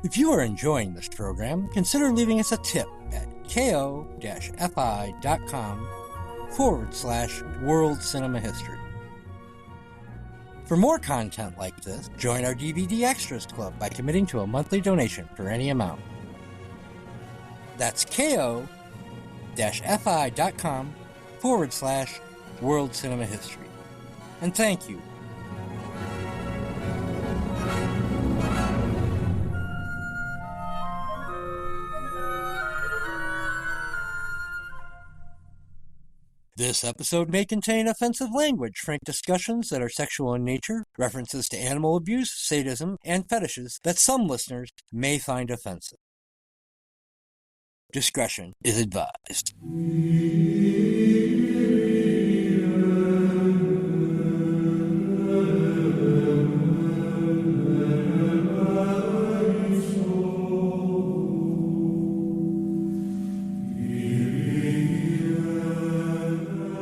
If you are enjoying this program, consider leaving us a tip at ko-fi.com/World Cinema History. For more content like this, join our DVD Extras Club by committing to a monthly donation for any amount. That's ko-fi.com/World Cinema History. And thank you. This episode may contain offensive language, frank discussions that are sexual in nature, references to animal abuse, sadism, and fetishes that some listeners may find offensive. Discretion is advised.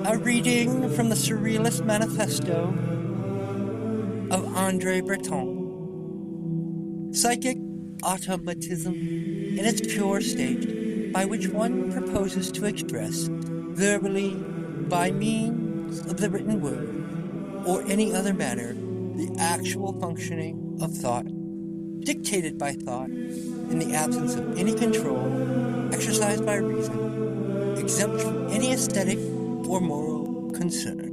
A reading from the Surrealist Manifesto of André Breton. Psychic automatism in its pure state, by which one proposes to express, verbally, by means of the written word, or any other manner, the actual functioning of thought, dictated by thought, in the absence of any control exercised by reason, exempt from any aesthetic or moral concern.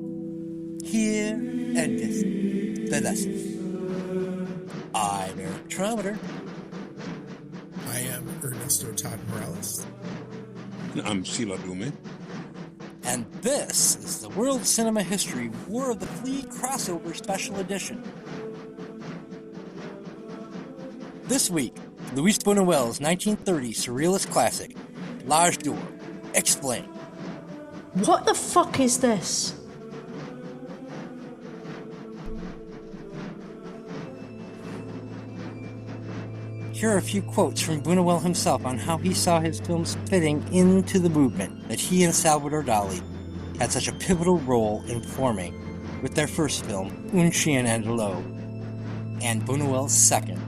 Here endeth the lesson. I'm Eric Trommater. I am Ernesto Todd Mireles. I'm Sila Blume. And this is the World Cinema History War of the Flea Crossover Special Edition. This week, Luis Buñuel's 1930 Surrealist classic, L'Âge d'Or. Explain. What the fuck is this? Here are a few quotes from Buñuel himself on how he saw his films fitting into the movement that he and Salvador Dali had such a pivotal role in forming with their first film, Un Chien Andalou, and Buñuel's second,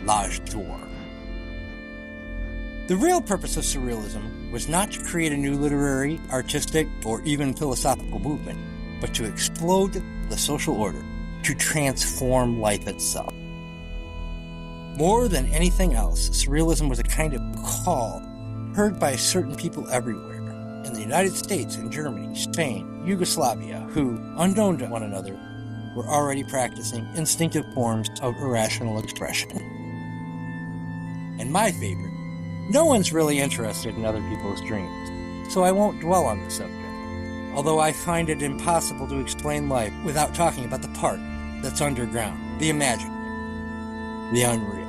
L'Âge d'Or. The real purpose of Surrealism was not to create a new literary, artistic, or even philosophical movement, but to explode the social order, to transform life itself. More than anything else, Surrealism was a kind of call heard by certain people everywhere, in the United States and Germany, Spain, Yugoslavia, who, unknown to one another, were already practicing instinctive forms of irrational expression. And my favorite, no one's really interested in other people's dreams, so I won't dwell on the subject, although I find it impossible to explain life without talking about the part that's underground, the imaginary, the unreal.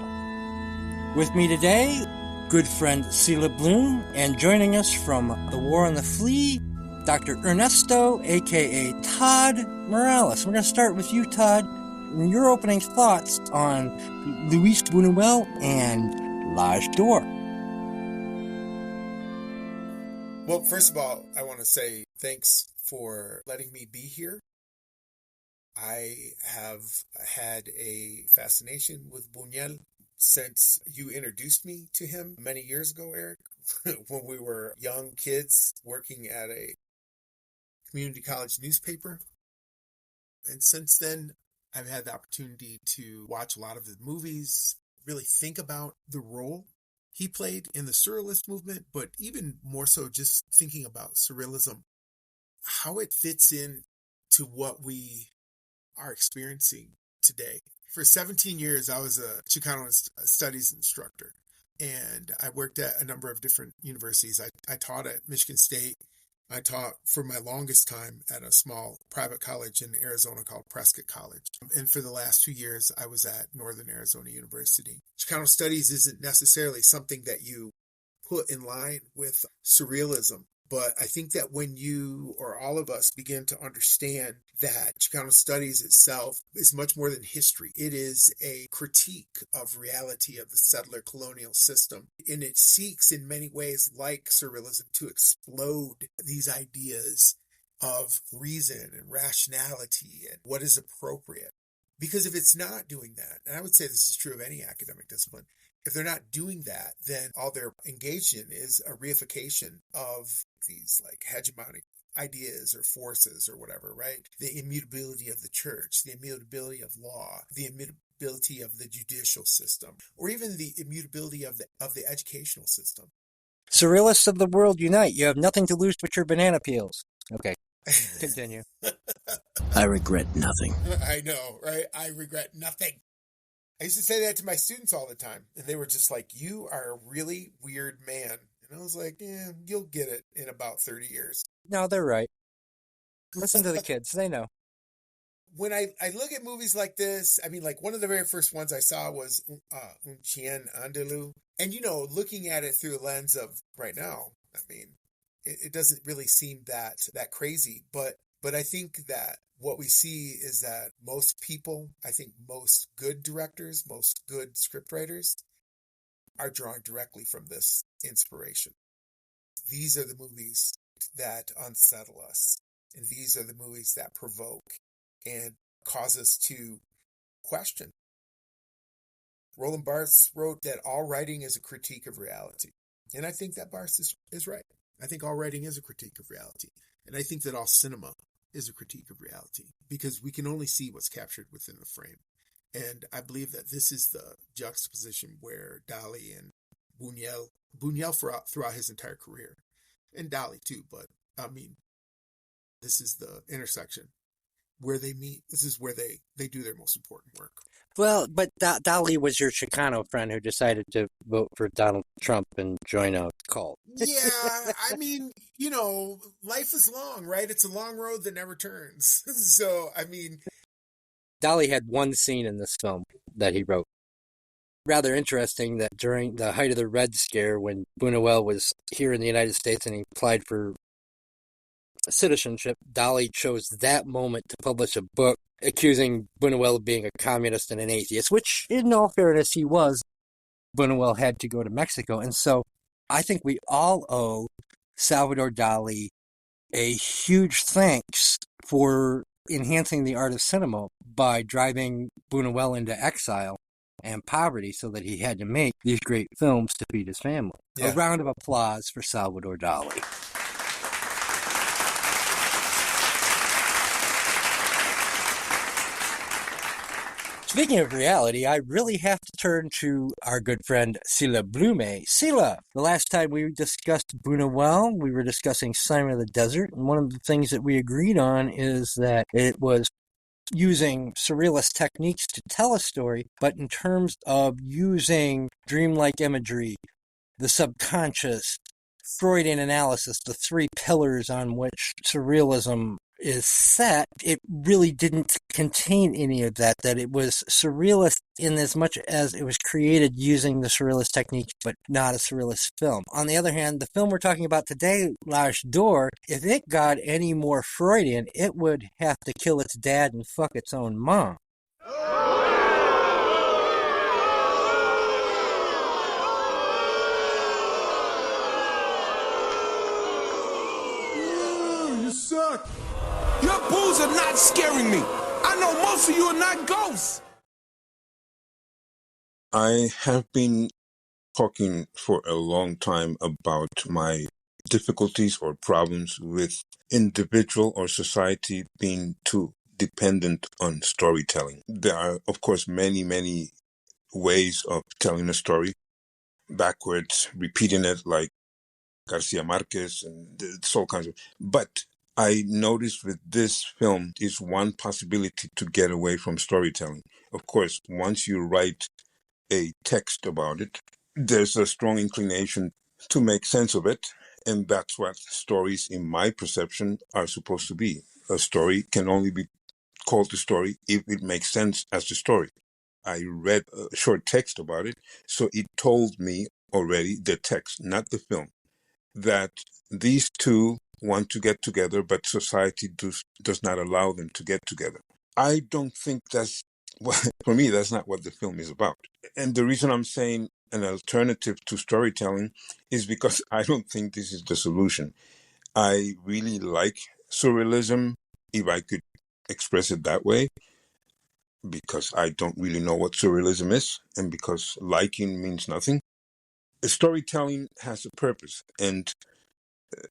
With me today, good friend Sila Blume, and joining us from The War on the Flea, Dr. Ernesto, a.k.a. Todd Mireles. We're going to start with you, Todd, and your opening thoughts on Luis Buñuel and L'Âge d'Or. Well, first of all, I want to say thanks for letting me be here. I have had a fascination with Buñuel since you introduced me to him many years ago, Eric, when we were young kids working at a community college newspaper. And since then, I've had the opportunity to watch a lot of his movies, really think about the role he played in the Surrealist movement, but even more so just thinking about Surrealism, how it fits in to what we are experiencing today. For 17 years, I was a Xicano studies instructor, and I worked at a number of different universities. I taught at Michigan State. I taught for my longest time at a small private college in Arizona called Prescott College. And for the last 2 years, I was at Northern Arizona University. Xicano studies isn't necessarily something that you put in line with Surrealism. But I think that when you or all of us begin to understand that Xicano studies itself is much more than history, it is a critique of reality of the settler colonial system. And it seeks in many ways, like Surrealism, to explode these ideas of reason and rationality and what is appropriate. Because if it's not doing that, and I would say this is true of any academic discipline, if they're not doing that, then all they're engaged in is a reification of these like hegemonic ideas or forces or whatever, right? The immutability of the church, the immutability of law, the immutability of the judicial system, or even the immutability of the educational system. Surrealists of the world unite. You have nothing to lose but your banana peels. Okay, continue. I regret nothing. I know, right? I regret nothing. I used to say that to my students all the time, and they were just like, you are a really weird man. And I was like, yeah, you'll get it in about 30 years. No, they're right. Listen to the kids. They know. When I look at movies like this, I mean, like one of the very first ones I saw was Un Chien Andalou. And, you know, looking at it through the lens of right now, I mean, it doesn't really seem that crazy. But I think that what we see is that most people, I think most good directors, most good scriptwriters are drawing directly from this inspiration. These are the movies that unsettle us. And these are the movies that provoke and cause us to question. Roland Barthes wrote that all writing is a critique of reality. And I think that Barthes is right. I think all writing is a critique of reality. And I think that all cinema is a critique of reality because we can only see what's captured within the frame. And I believe that this is the juxtaposition where Dali and Buñuel throughout his entire career, and Dali too, but I mean, this is the intersection where they meet. This is where they do their most important work. Well, but Dali was your Xicano friend who decided to vote for Donald Trump and join a cult. Yeah, I mean, you know, life is long, right? It's a long road that never turns. So, I mean... Dali had one scene in this film that he wrote. Rather interesting that during the height of the Red Scare, when Buñuel was here in the United States and he applied for citizenship, Dali chose that moment to publish a book accusing Buñuel of being a communist and an atheist, which, in all fairness, he was. Buñuel had to go to Mexico. And so I think we all owe Salvador Dali a huge thanks for enhancing the art of cinema by driving Buñuel into exile and poverty so that he had to make these great films to feed his family. Yeah. A round of applause for Salvador Dali. Speaking of reality, I really have to turn to our good friend Sila Blume. Sila, the last time we discussed Buñuel, we were discussing Simon of the Desert, and one of the things that we agreed on is that it was using surrealist techniques to tell a story, but in terms of using dreamlike imagery, the subconscious, Freudian analysis, the three pillars on which surrealism is set, it really didn't contain any of that it was surrealist in as much as it was created using the surrealist techniques, but not a surrealist film. On the other hand, the film we're talking about today, L'Âge d'Or, if it got any more Freudian, it would have to kill its dad and fuck its own mom. You suck! Your boos are not scaring me. I know most of you are not ghosts. I have been talking for a long time about my difficulties or problems with individual or society being too dependent on storytelling. There are, of course, many, many ways of telling a story, backwards, repeating it like Garcia Marquez, and it's all kinds of... But I noticed with this film is one possibility to get away from storytelling. Of course, once you write a text about it, there's a strong inclination to make sense of it. And that's what stories, in my perception, are supposed to be. A story can only be called a story if it makes sense as a story. I read a short text about it, so it told me already, the text, not the film, that these two want to get together, but society does not allow them to get together. I don't think that's, for me, that's not what the film is about. And the reason I'm saying an alternative to storytelling is because I don't think this is the solution. I really like surrealism, if I could express it that way. because I don't really know what surrealism is, and because liking means nothing. Storytelling has a purpose, and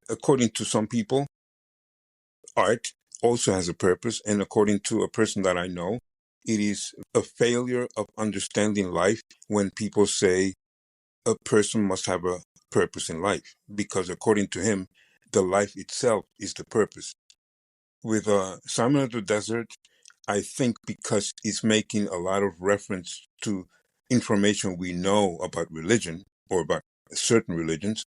according to some people, art also has a purpose, and according to a person that I know, it is a failure of understanding life when people say a person must have a purpose in life, because according to him, the life itself is the purpose. With Simon of the Desert, I think because it's making a lot of reference to information we know about religion or about certain religions,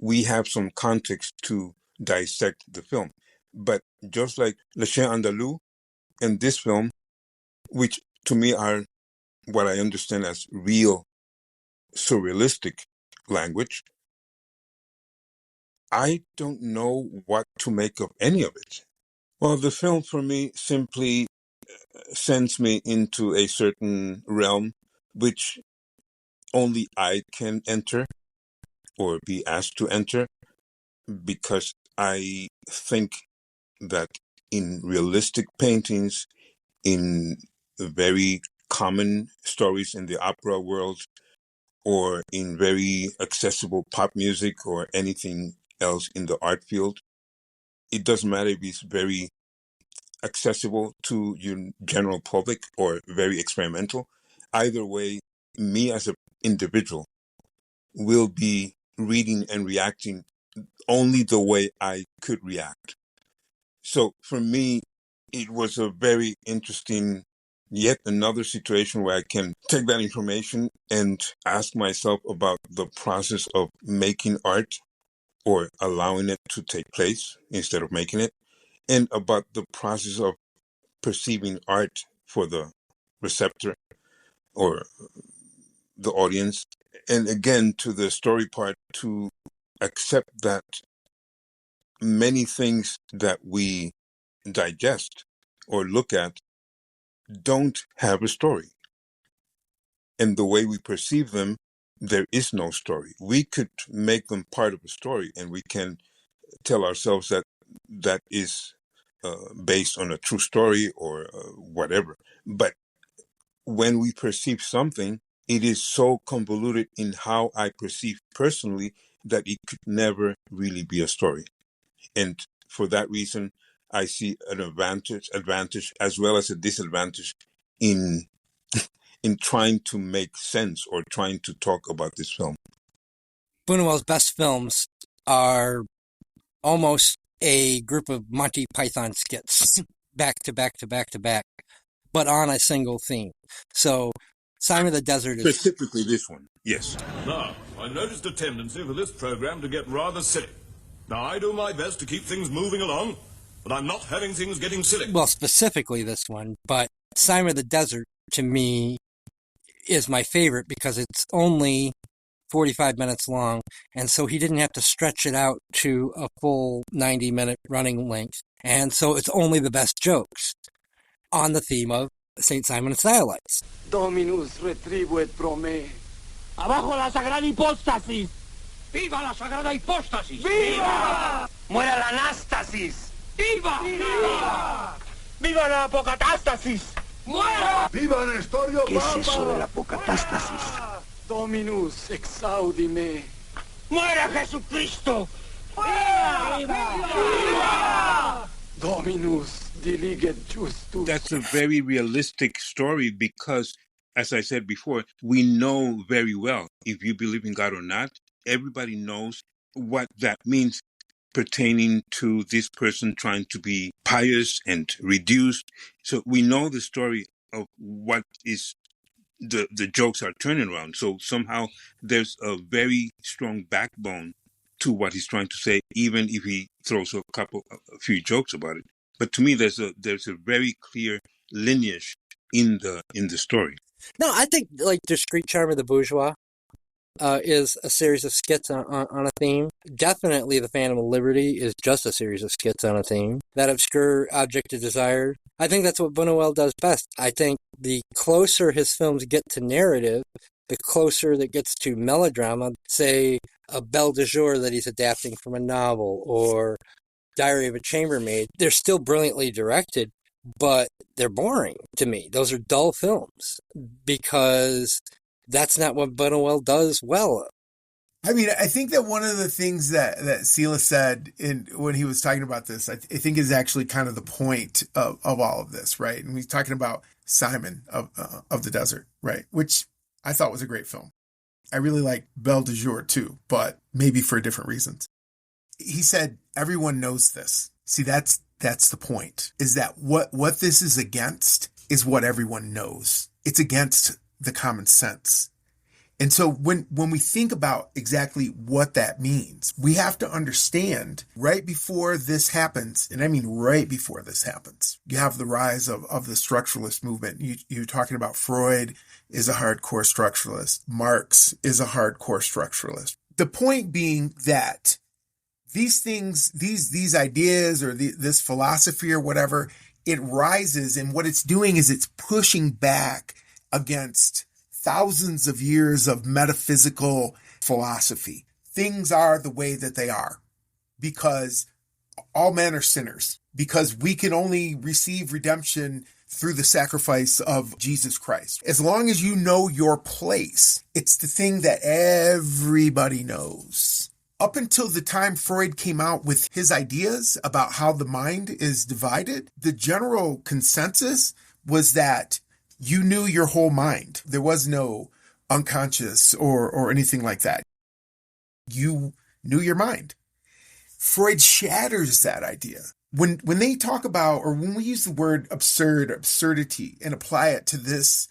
we have some context to dissect the film. But just like Le Chien Andalou and this film, which to me are what I understand as real surrealistic language, I don't know what to make of any of it. Well, the film for me simply sends me into a certain realm which only I can enter or be asked to enter, because I think that in realistic paintings, in very common stories in the opera world, or in very accessible pop music or anything else in the art field, it doesn't matter if it's very accessible to your general public or very experimental. Either way, me as an individual will be reading and reacting only the way I could react. So for me, it was a very interesting, yet another situation where I can take that information and ask myself about the process of making art or allowing it to take place instead of making it, and about the process of perceiving art for the receptor or the audience. And again, to the story part, to accept that many things that we digest or look at don't have a story. And the way we perceive them, there is no story. We could make them part of a story, and we can tell ourselves that that is based on a true story or whatever. But when we perceive something, it is so convoluted in how I perceive personally that it could never really be a story. And for that reason, I see an advantage as well as a disadvantage in trying to make sense or trying to talk about this film. Buñuel's best films are almost a group of Monty Python skits, back to back to back to back, but on a single theme. So Simon of the Desert is... Specifically this one, yes. Now, I noticed a tendency for this program to get rather silly. Now, I do my best to keep things moving along, but I'm not having things getting silly. Well, specifically this one, but Simon of the Desert, to me, is my favorite because it's only 45 minutes long, and so he didn't have to stretch it out to a full 90-minute running length. And so it's only the best jokes on the theme of St. Simon and Stylites. Dominus retribuet pro me. Abajo la sagrada hipóstasis. ¡Viva la sagrada hipóstasis! ¡Viva! ¡Muera la anástasis! ¡Viva! ¡Viva! ¡Viva la apocatástasis! ¡Muera! ¡Viva Nestorio Papa! ¿Qué es eso de la apocatástasis? Dominus exaudime. ¡Muera Jesucristo! ¡Viva! ¡Viva! ¡Viva! Dominus diliget justus. That's a very realistic story because, as I said before, we know very well if you believe in God or not. Everybody knows what that means pertaining to this person trying to be pious and reduced. So we know the story of what is the jokes are turning around. So somehow there's a very strong backbone to what he's trying to say, even if he throws a few jokes about it. But to me, there's a very clear lineage in the story. No, I think like Discreet Charm of the Bourgeois is a series of skits on a theme. Definitely The Phantom of Liberty is just a series of skits on a theme. That Obscure Object of Desire, I think that's what Buñuel does best. I think the closer his films get to narrative, the closer that gets to melodrama, say a Belle de Jour that he's adapting from a novel, or Diary of a Chambermaid, they're still brilliantly directed, but they're boring to me. Those are dull films because that's not what Buñuel does well. I mean, I think that one of the things that Sila said when he was talking about this, I think is actually kind of the point of all of this, right? And he's talking about Simon of the Desert, right? Which I thought was a great film. I really like Belle de Jour too, but maybe for different reasons. He said, everyone knows this. See, that's the point, is that what this is against is what everyone knows. It's against the common sense. And so when we think about exactly what that means, we have to understand right before this happens, and I mean right before this happens, you have the rise of the structuralist movement. You're talking about Freud is a hardcore structuralist. Marx is a hardcore structuralist. The point being that these things, these ideas or this philosophy or whatever, it rises, and what it's doing is it's pushing back against thousands of years of metaphysical philosophy. Things are the way that they are because all men are sinners, because we can only receive redemption through the sacrifice of Jesus Christ. As long as you know your place, it's the thing that everybody knows. Up until the time Freud came out with his ideas about how the mind is divided, the general consensus was that you knew your whole mind. There was no unconscious or anything like that. You knew your mind. Freud shatters that idea. When they talk about, or when we use the word absurdity, and apply it to this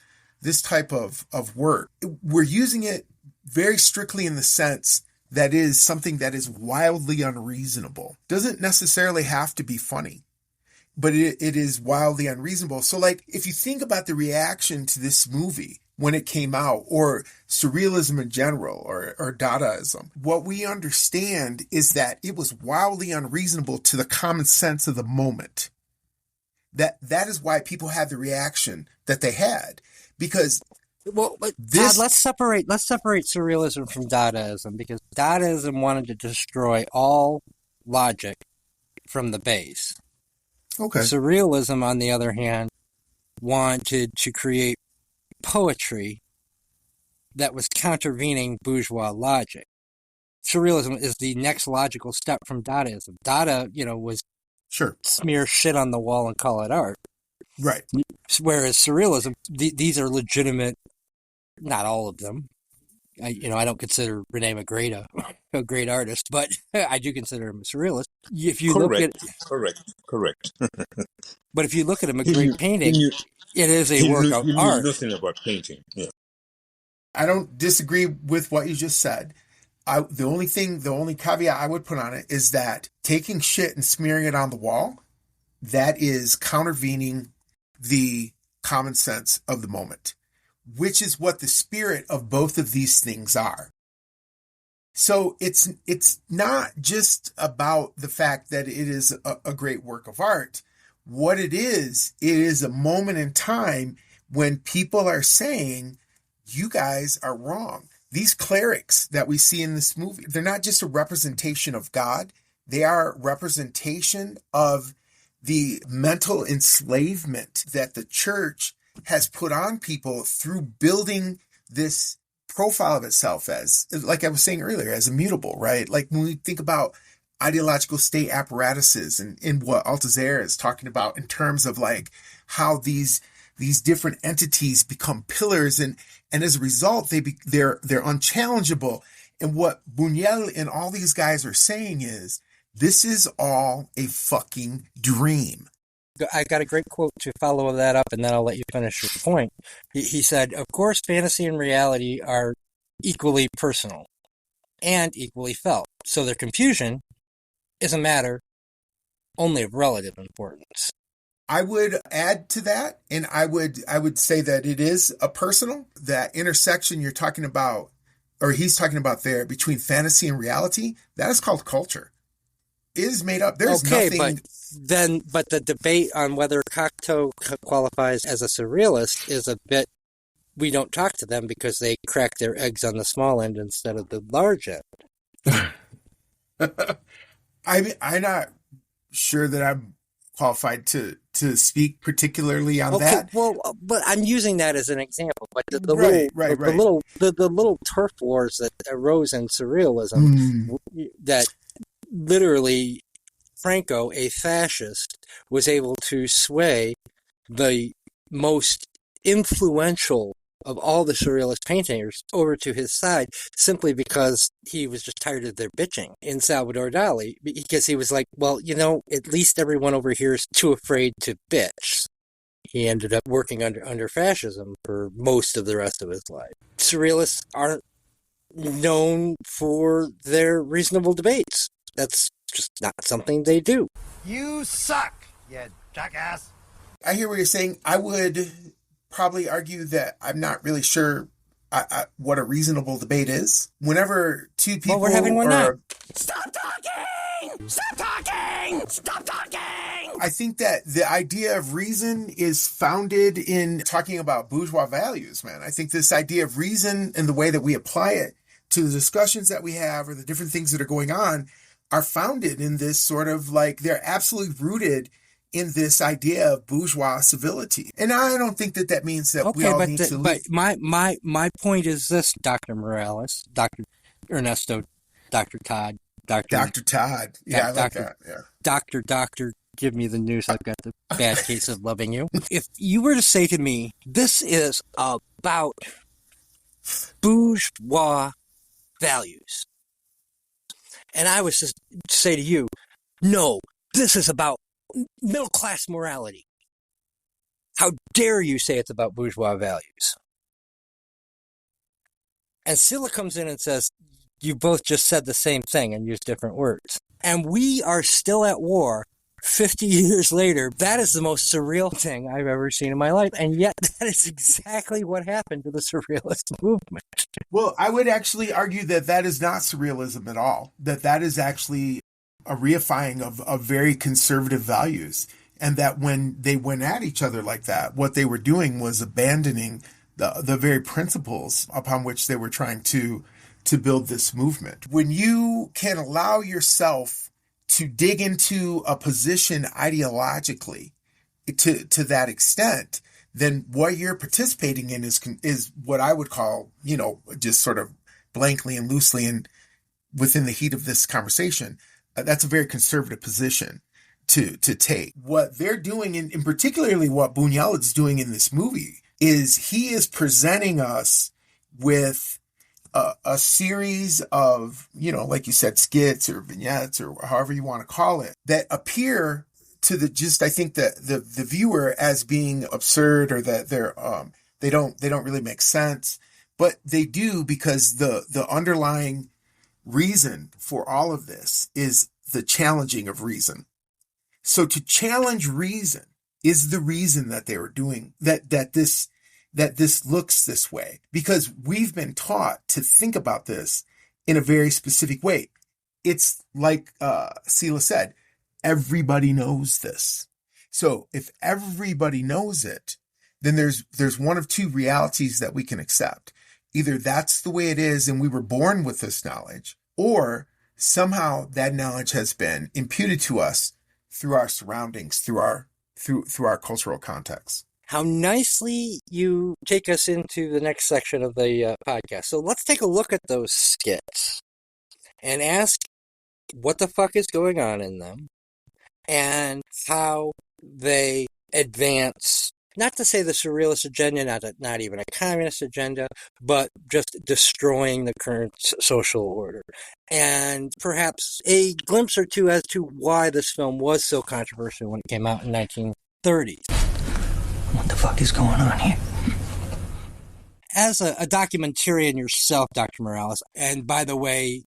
type of work, we're using it very strictly in the sense that is something that is wildly unreasonable. Doesn't necessarily have to be funny, but it is wildly unreasonable. So like, if you think about the reaction to this movie when it came out, or surrealism in general, or Dadaism, what we understand is that it was wildly unreasonable to the common sense of the moment. That is why people had the reaction that they had, because Todd, let's separate surrealism from Dadaism, because Dadaism wanted to destroy all logic from the base. Okay. Surrealism, on the other hand, wanted to create poetry that was countervening bourgeois logic. Surrealism is the next logical step from Dadaism. Dada, was smear shit on the wall and call it art. Right. Whereas surrealism, these are legitimate. Not all of them. I don't consider Rene Magritte a great artist, but I do consider him a surrealist. If you Correct. But if you look at a Magritte painting, it is a work of art. Nothing about painting. Yeah. I don't disagree with what you just said. The only caveat I would put on it is that taking shit and smearing it on the wall, that is countervening the common sense of the moment, which is what the spirit of both of these things are. So it's not just about the fact that it is a great work of art. What it is a moment in time when people are saying, you guys are wrong. These clerics that we see in this movie, they're not just a representation of God. They are a representation of the mental enslavement that the church has put on people through building this profile of itself as, like I was saying earlier, as immutable, right? Like when we think about ideological state apparatuses and what Althusser is talking about in terms of like how these different entities become pillars, and as a result they're unchallengeable. And what Buñuel and all these guys are saying is, this is all a fucking dream. I got a great quote to follow that up, and then I'll let you finish your point. He said, of course, fantasy and reality are equally personal and equally felt. So their confusion is a matter only of relative importance. I would add to that, and I would say that it is a personal, that intersection you're talking about, or he's talking about there, between fantasy and reality, that is called culture. It is made up. There's nothing. But the debate on whether Cocteau qualifies as a surrealist is a bit. We don't talk to them because they crack their eggs on the small end instead of the large end. I'm not sure that I'm qualified to speak particularly on Okay, that. well, but I'm using that as an example. But the Right. little turf wars that arose in surrealism, that literally Franco, a fascist, was able to sway the most influential of all the surrealist painters over to his side simply because he was just tired of their bitching in Salvador Dali, because he was like, well, at least everyone over here is too afraid to bitch. He ended up working under fascism for most of the rest of his life. Surrealists aren't known for their reasonable debates. That's just not something they do. You suck, you jackass. I hear what you're saying. I would probably argue that I'm not really sure what a reasonable debate is. Whenever two people Well, we're having one now. Stop talking! Stop talking! Stop talking! I think that the idea of reason is founded in talking about bourgeois values, man. I think this idea of reason and the way that we apply it to the discussions that we have or the different things that are going on are founded in this sort of like, they're absolutely rooted in this idea of bourgeois civility. And I don't think that means that we all need to but my point is this, Dr. Mireles, Dr. Ernesto, Dr. Todd, Dr. Todd. Yeah, I like that. Yeah. Doctor, give me the news. I've got the bad case of loving you. If you were to say to me, this is about bourgeois values, and I was to say to you, no, this is about middle-class morality. How dare you say it's about bourgeois values? And Sila comes in and says, you both just said the same thing and used different words. And we are still at war 50 years later. That is the most surreal thing I've ever seen in my life. And yet that is exactly what happened to the surrealist movement. Well, I would actually argue that is not surrealism at all. That is actually a reifying of very conservative values. And that when they went at each other like that, what they were doing was abandoning the very principles upon which they were trying to build this movement. When you can allow yourself to dig into a position ideologically to that extent, then what you're participating in is what I would call, just sort of blankly and loosely and within the heat of this conversation, that's a very conservative position to take. What they're doing, and particularly what Buñuel is doing in this movie, is he is presenting us with a series of, like you said, skits or vignettes or however you want to call it, that appear to I think the viewer as being absurd, or that they don't really make sense, but they do, because the underlying reason for all of this is the challenging of reason. So to challenge reason is the reason that they were doing that this looks this way, because we've been taught to think about this in a very specific way. It's like Sila said, everybody knows this. So if everybody knows it, then there's one of two realities that we can accept. Either that's the way it is and we were born with this knowledge, or somehow that knowledge has been imputed to us through our surroundings, through our cultural context. How nicely you take us into the next section of the podcast. So let's take a look at those skits and ask what the fuck is going on in them and how they advance, not to say the surrealist agenda, not even a communist agenda, but just destroying the current social order. And perhaps a glimpse or two as to why this film was so controversial when it came out in 1930s. What the fuck is going on here? As a documentarian yourself, Dr. Mireles, and by the way,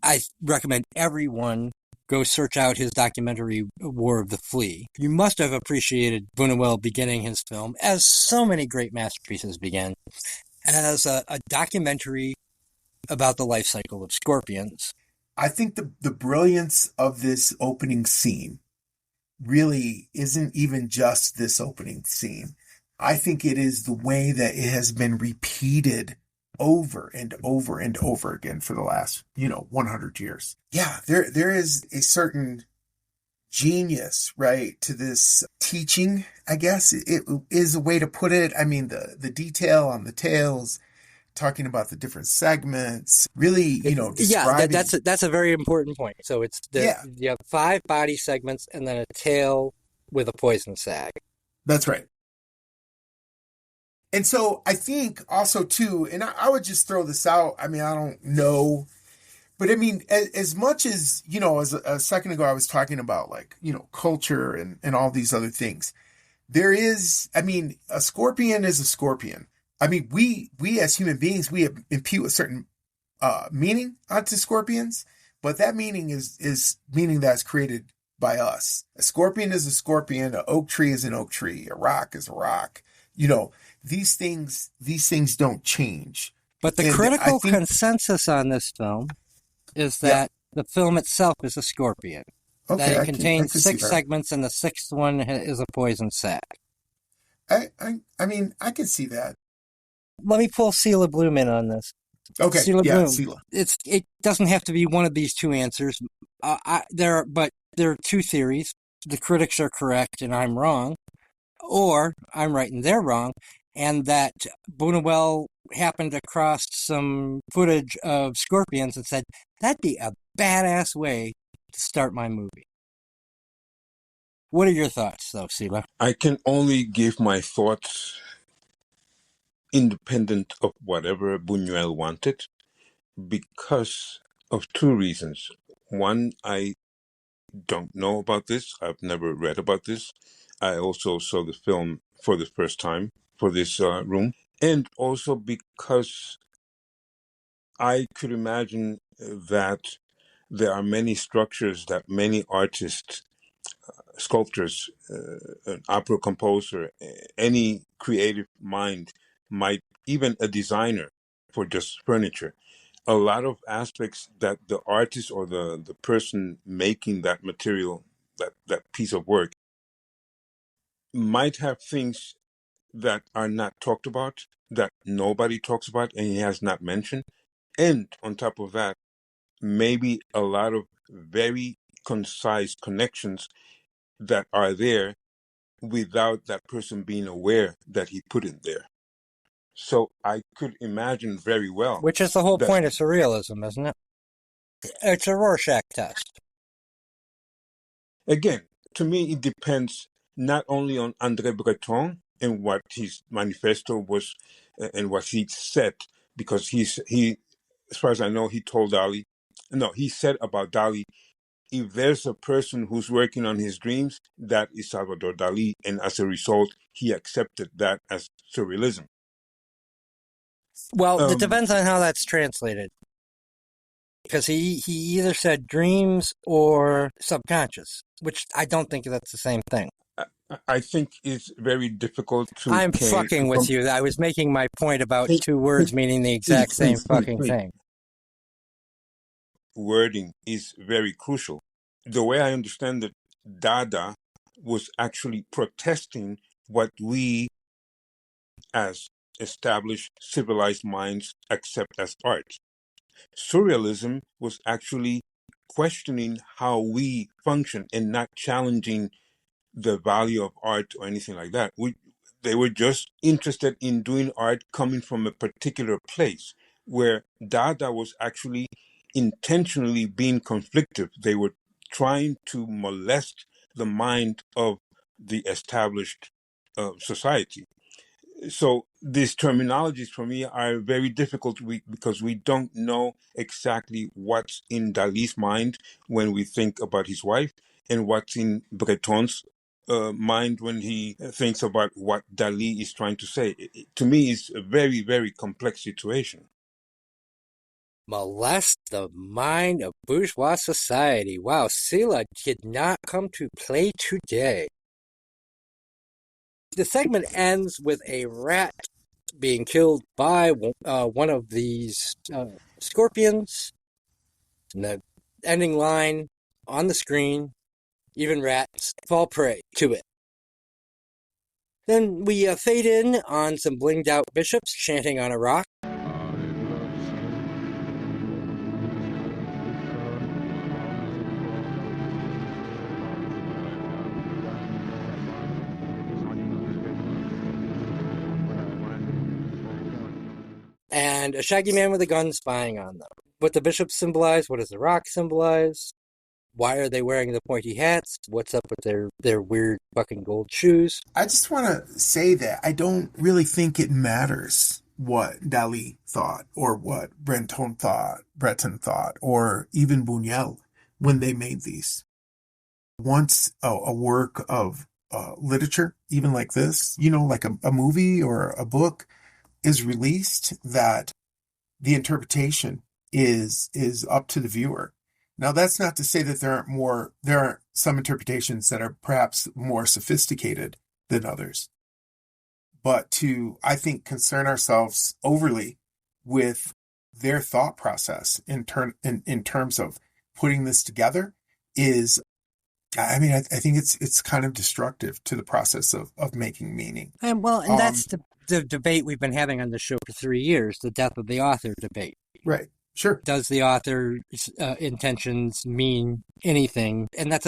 I recommend everyone go search out his documentary, War of the Flea. You must have appreciated Buñuel beginning his film, as so many great masterpieces begin, as a documentary about the life cycle of scorpions. I think the brilliance of this opening scene really isn't even just this opening scene. I think it is the way that it has been repeated over and over and over again for the last, 100 years. Yeah, there is a certain genius, right, to this teaching, I guess it is a way to put it. I mean, the detail on the tales, talking about the different segments, really, describing. Yeah, that's a very important point. So it's you have 5 body segments and then a tail with a poison sac. That's right. And so I think also too, and I would just throw this out. I mean, I don't know, but I mean, as much as, as a second ago, I was talking about like, culture and all these other things. There is, I mean, a scorpion is a scorpion. I mean, we as human beings, we impute a certain meaning onto scorpions, but that meaning is meaning that's created by us. A scorpion is a scorpion. An oak tree is an oak tree. A rock is a rock. These things don't change. But the critical consensus on this film is that the film itself is a scorpion. Okay, that it contains 6 segments and the 6th one is a poison sac. I mean, I can see that. Let me pull Sila Blume in on this. Okay, Blume. Sila. It doesn't have to be one of these 2 answers. There are 2 theories. The critics are correct and I'm wrong, or I'm right and they're wrong, and that Buñuel happened across some footage of scorpions and said, that'd be a badass way to start my movie. What are your thoughts, though, Sila? I can only give my thoughts independent of whatever Buñuel wanted because of 2 reasons. One, I don't know about this. I've never read about this. I also saw the film for the first time for this room. And also because I could imagine that there are many structures that many artists, sculptors, an opera composer, any creative mind might, even a designer for just furniture, a lot of aspects that the artist or the person making that material, that piece of work, might have things that are not talked about, that nobody talks about and he has not mentioned. And on top of that, maybe a lot of very concise connections that are there without that person being aware that he put in there. So I could imagine very well. Which is the whole point of surrealism, isn't it? It's a Rorschach test. Again, to me, it depends not only on André Breton and what his manifesto was and what he said, because he, as far as I know, he said about Dali, if there's a person who's working on his dreams, that is Salvador Dali, and as a result, he accepted that as surrealism. Well, it depends on how that's translated. Because he either said dreams or subconscious, which I don't think that's the same thing. I think it's very difficult to... I'm fucking with you. I was making my point about 2 words meaning the exact same fucking thing. Wording is very crucial. The way I understand it, Dada was actually protesting what we as established civilized minds accept as art. Surrealism was actually questioning how we function and not challenging the value of art or anything like that. They were just interested in doing art coming from a particular place, where Dada was actually intentionally being conflictive. They were trying to molest the mind of the established society. So these terminologies for me are very difficult because we don't know exactly what's in Dali's mind when we think about his wife and what's in Breton's mind when he thinks about what Dali is trying to say. To me, it's a very, very complex situation. Molest the mind of bourgeois society. Wow, Sila did not come to play today. The segment ends with a rat being killed by one of these scorpions. And the ending line on the screen, even rats fall prey to it. Then we fade in on some blinged out bishops chanting on a rock. and a shaggy man with a gun spying on them. What the bishops symbolize, what does the rock symbolize? Why are they wearing the pointy hats? What's up with their weird fucking gold shoes? I just want to say that I don't really think it matters what Dali thought or what Breton thought, or even Buñuel when they made these. Once a work of literature, even like this, like a movie or a book is released, that the interpretation is up to the viewer. Now, that's not to say that there aren't some interpretations that are perhaps more sophisticated than others. But to, I think, concern ourselves overly with their thought process in terms of putting this together is, I think it's kind of destructive to the process of making meaning. And that's the debate we've been having on the show for 3 years, the death of the author debate. Right. Sure. Does the author's intentions mean anything? And that's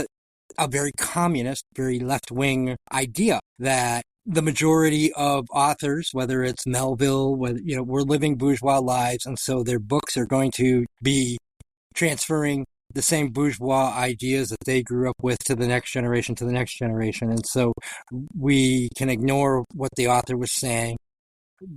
a very communist, very left-wing idea that the majority of authors, whether it's Melville, we're living bourgeois lives, and so their books are going to be transferring the same bourgeois ideas that they grew up with to the next generation, And so we can ignore what the author was saying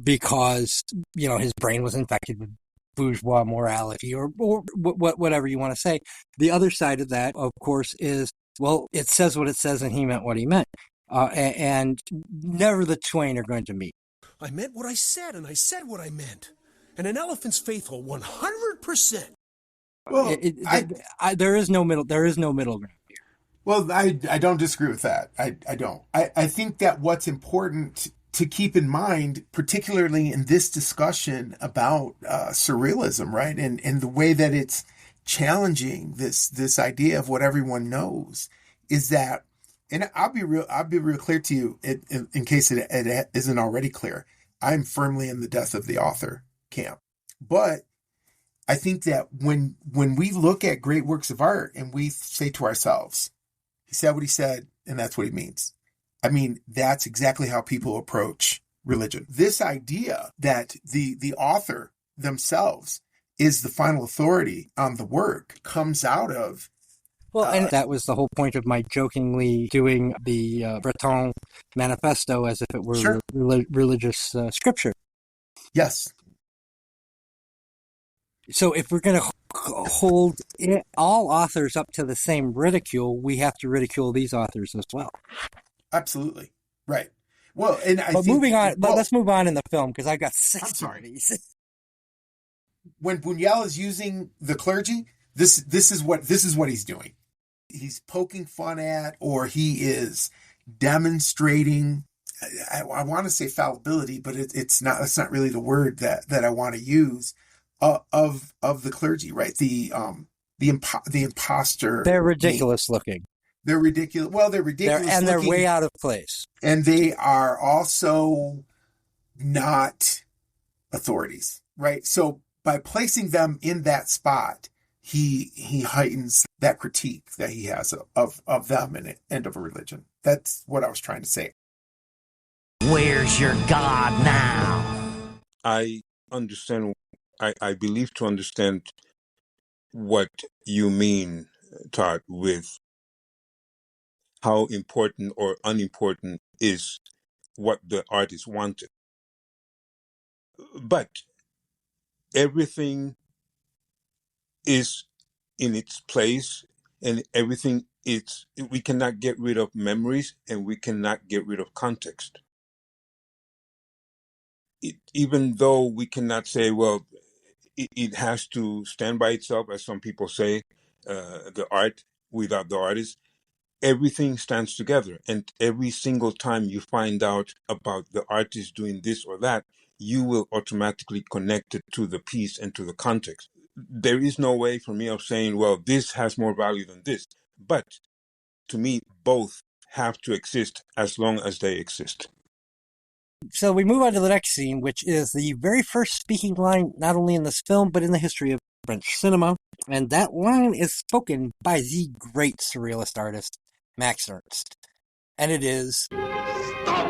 because, his brain was infected with bourgeois morality or whatever you want to say. The other side of that, of course, is, well, it says what it says and he meant what he meant. And never the twain are going to meet. I meant what I said, and I said what I meant. And an elephant's faithful 100%. Well, there is no middle. There is no middle ground here. Well, I don't disagree with that. I don't. I think that what's important to keep in mind, particularly in this discussion about surrealism, right, and the way that it's challenging this idea of what everyone knows, is that, and I'll be real clear to you, in case it isn't already clear. I'm firmly in the death of the author camp, but I think that when we look at great works of art and we say to ourselves, he said what he said, and that's what he means. I mean, that's exactly how people approach religion. This idea that the author themselves is the final authority on the work comes out of... Well, and that was the whole point of my jokingly doing the Breton manifesto as if it were Sure. religious scripture. Yes. So if we're going to hold all authors up to the same ridicule, we have to ridicule these authors as well. Absolutely. Right. Well, and moving on, let's move on in the film because I've got 6 of these. When Buñuel is using the clergy, this is what he's doing. He's poking fun at, or he is demonstrating. I want to say fallibility, but it's not. That's not really the word that I want to use. Of the clergy, right? The imposter. They're ridiculous looking. They're ridiculous. Well, they're ridiculous and looking, they're way out of place. And they are also not authorities, right? So by placing them in that spot, he heightens that critique that he has of them and of a religion. That's what I was trying to say. Where's your God now? I understand. I believe to understand what you mean, Todd, with how important or unimportant is what the artist wanted. But everything is in its place, and everything we cannot get rid of memories, and we cannot get rid of context. Even though we cannot say, well, it has to stand by itself, as some people say, the art without the artist. Everything stands together. And every single time you find out about the artist doing this or that, you will automatically connect it to the piece and to the context. There is no way for me of saying, well, this has more value than this. But to me, both have to exist as long as they exist. So we move on to the next scene, which is the very first speaking line, not only in this film, but in the history of French cinema. And that line is spoken by the great surrealist artist, Max Ernst. And it is... Stop!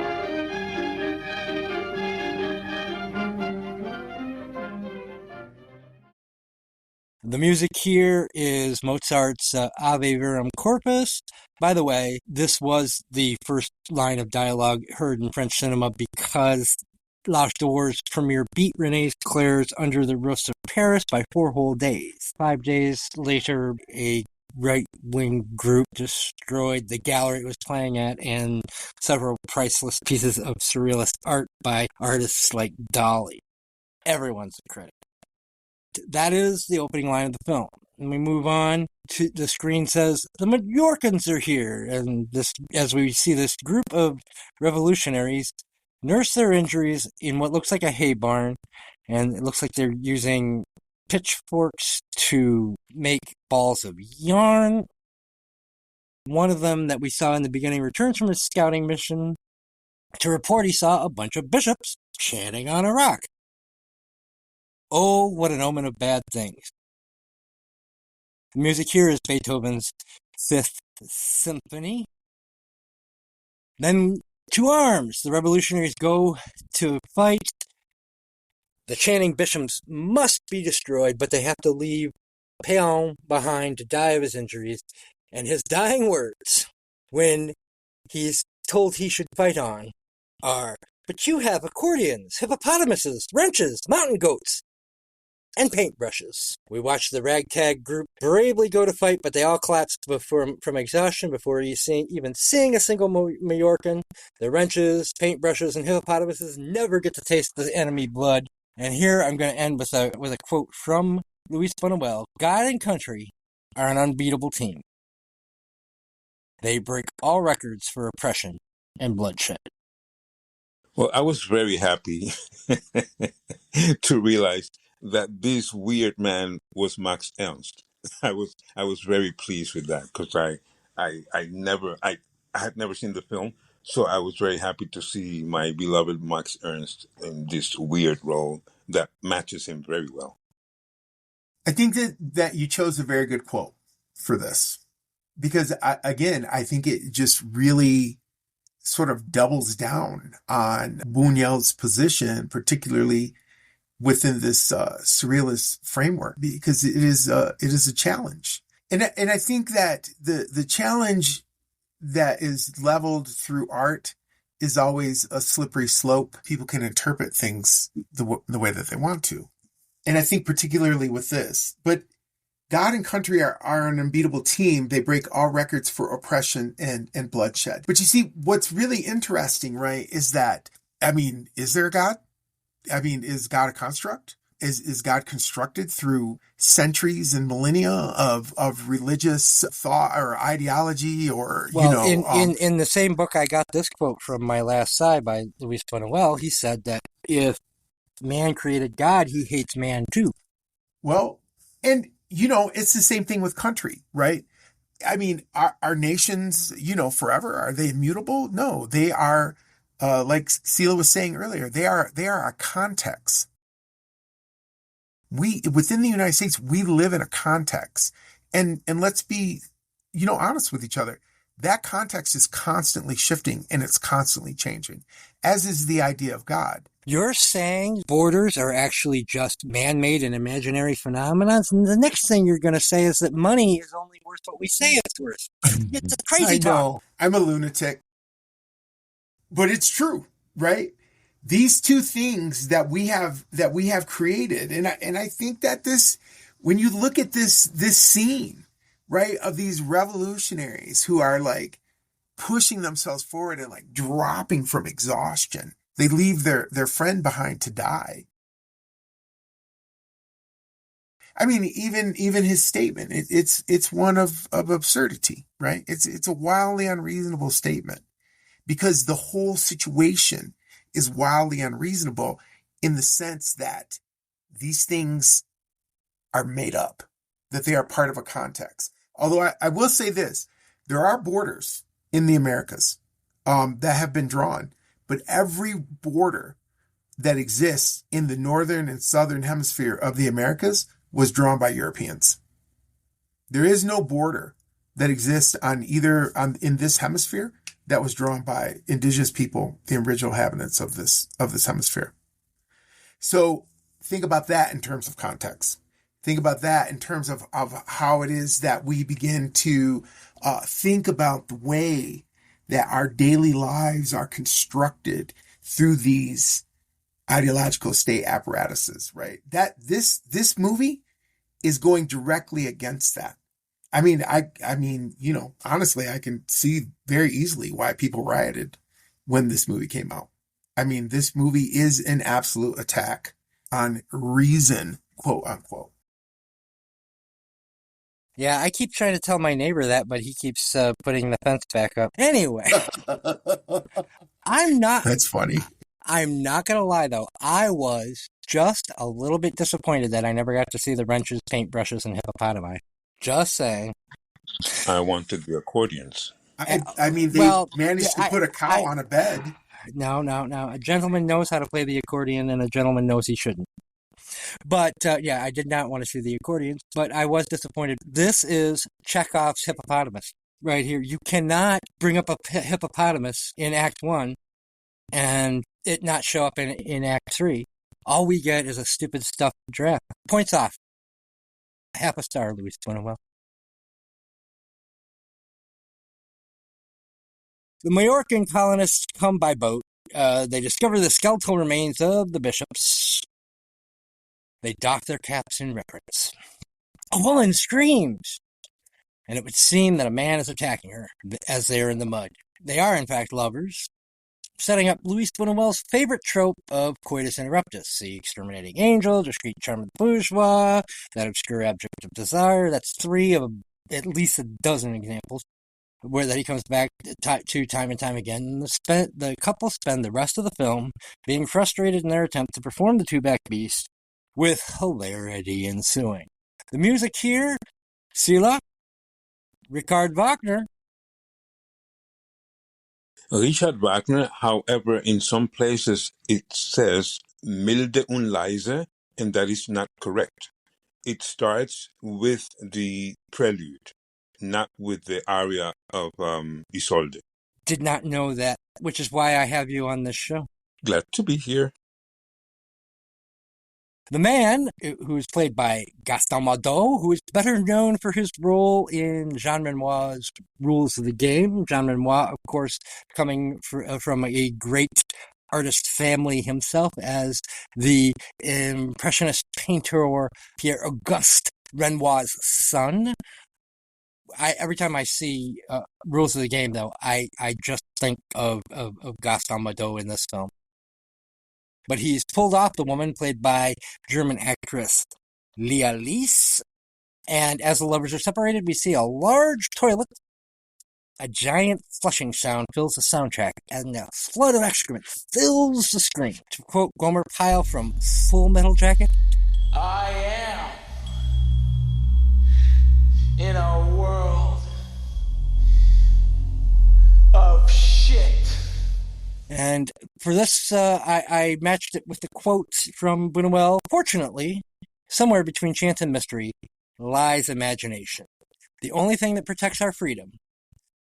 The music here is Mozart's Ave Verum Corpus. By the way, this was the first line of dialogue heard in French cinema because L'Âge d'Or's premiere beat René Clair's Under the Roofs of Paris by 4 whole days. 5 days later, a right-wing group destroyed the gallery it was playing at and several priceless pieces of surrealist art by artists like Dali. Everyone's a critic. That is the opening line of the film. And we move on to the screen says, the Mallorcans are here. And this, as we see this group of revolutionaries nurse their injuries in what looks like a hay barn. And it looks like they're using pitchforks to make balls of yarn. One of them that we saw in the beginning returns from his scouting mission to report he saw a bunch of bishops chanting on a rock. Oh, what an omen of bad things. The music here is Beethoven's Fifth Symphony. Then to arms. The revolutionaries go to fight. The chanting bishops must be destroyed, but they have to leave Péan behind to die of his injuries. And his dying words, when he's told he should fight on, are, but you have accordions, hippopotamuses, wrenches, mountain goats, and paintbrushes. We watch the ragtag group bravely go to fight, but they all collapse from exhaustion before even seeing a single Mallorcan. The wrenches, paintbrushes, and hippopotamuses never get to taste the enemy blood. And here I'm going to end with a quote from Luis Buñuel. God and country are an unbeatable team. They break all records for oppression and bloodshed. Well, I was very happy to realize that this weird man was Max Ernst. I was very pleased with that because I had never seen the film, so I was very happy to see my beloved Max Ernst in this weird role that matches him very well. I think that you chose a very good quote for this because I think it just really sort of doubles down on Buñuel's position, particularly within this surrealist framework, because it is a challenge. And I think that the challenge that is leveled through art is always a slippery slope. People can interpret things the way that they want to. And I think particularly with this, but God and country are an unbeatable team. They break all records for oppression and bloodshed. But you see, what's really interesting, right, is that, is there a God? Is God a construct? Is God constructed through centuries and millennia of religious thought or ideology or, in the same book, I got this quote from My Last Sigh by Luis Buñuel. He said that if man created God, he hates man too. Well, and, it's the same thing with country, right? Our nations, forever, are they immutable? No, they are, like Sila was saying earlier, they are a context. Within the United States, we live in a context. And let's be, honest with each other. That context is constantly shifting and it's constantly changing, as is the idea of God. You're saying borders are actually just man-made and imaginary phenomena, and the next thing you're going to say is that money is only worth what we say it's worth. It's a crazy talk. I'm a lunatic. But it's true, right? These two things that we have created, and I think that this, when you look at this scene, right, of these revolutionaries who are like pushing themselves forward and like dropping from exhaustion, they leave their friend behind to die. Even his statement, it's one of absurdity, right? It's a wildly unreasonable statement because the whole situation is wildly unreasonable in the sense that these things are made up, that they are part of a context. Although I will say this, there are borders in the Americas that have been drawn, but every border that exists in the northern and southern hemisphere of the Americas was drawn by Europeans. There is no border that exists in this hemisphere that was drawn by indigenous people, the original inhabitants of this hemisphere. So think about that in terms of context. Think about that in terms of how it is that we begin to think about the way that our daily lives are constructed through these ideological state apparatuses, right? That this movie is going directly against that. I mean, honestly, I can see very easily why people rioted when this movie came out. I mean, this movie is an absolute attack on reason, quote unquote. Yeah, I keep trying to tell my neighbor that, but he keeps putting the fence back up. Anyway, That's funny. I'm not going to lie, though. I was just a little bit disappointed that I never got to see the wrenches, paintbrushes, and hippopotami. Just saying. I wanted the accordions. I mean, they managed to put a cow on a bed. No. A gentleman knows how to play the accordion, and a gentleman knows he shouldn't. But, I did not want to see the accordions, but I was disappointed. This is Chekhov's hippopotamus right here. You cannot bring up a hippopotamus in Act 1 and it not show up in Act 3. All we get is a stupid stuffed giraffe. Points off. Half a star, Luis Buñuel. The Majorcan colonists come by boat. They discover the skeletal remains of the bishops. They doff their caps in reverence. A woman screams, and it would seem that a man is attacking her as they are in the mud. They are, in fact, lovers, setting up Luis Buñuel's favorite trope of coitus interruptus, the exterminating angel, discreet charm of the bourgeois, that obscure object of desire. That's 3 of at least a dozen examples where that he comes back to time and time again. The couple spend the rest of the film being frustrated in their attempt to perform the two-backed beast, with hilarity ensuing. The music here, Sila, Richard Wagner. Richard Wagner, however, in some places it says milde und leise, and that is not correct. It starts with the prelude, not with the aria of Isolde. Did not know that, which is why I have you on this show. Glad to be here. The man, who is played by Gaston Maudeau, who is better known for his role in Jean Renoir's Rules of the Game. Jean Renoir, of course, coming from a great artist family himself as the impressionist painter Pierre-Auguste Renoir's son. Every time I see Rules of the Game, though, I just think of Gaston Maudeau in this film. But he's pulled off the woman played by German actress Leah Lees. And as the lovers are separated, we see a large toilet. A giant flushing sound fills the soundtrack, and a flood of excrement fills the screen. To quote Gomer Pyle from Full Metal Jacket, I am in a world of shit. And for this, I matched it with the quote from Buñuel. Fortunately, somewhere between chance and mystery lies imagination. The only thing that protects our freedom,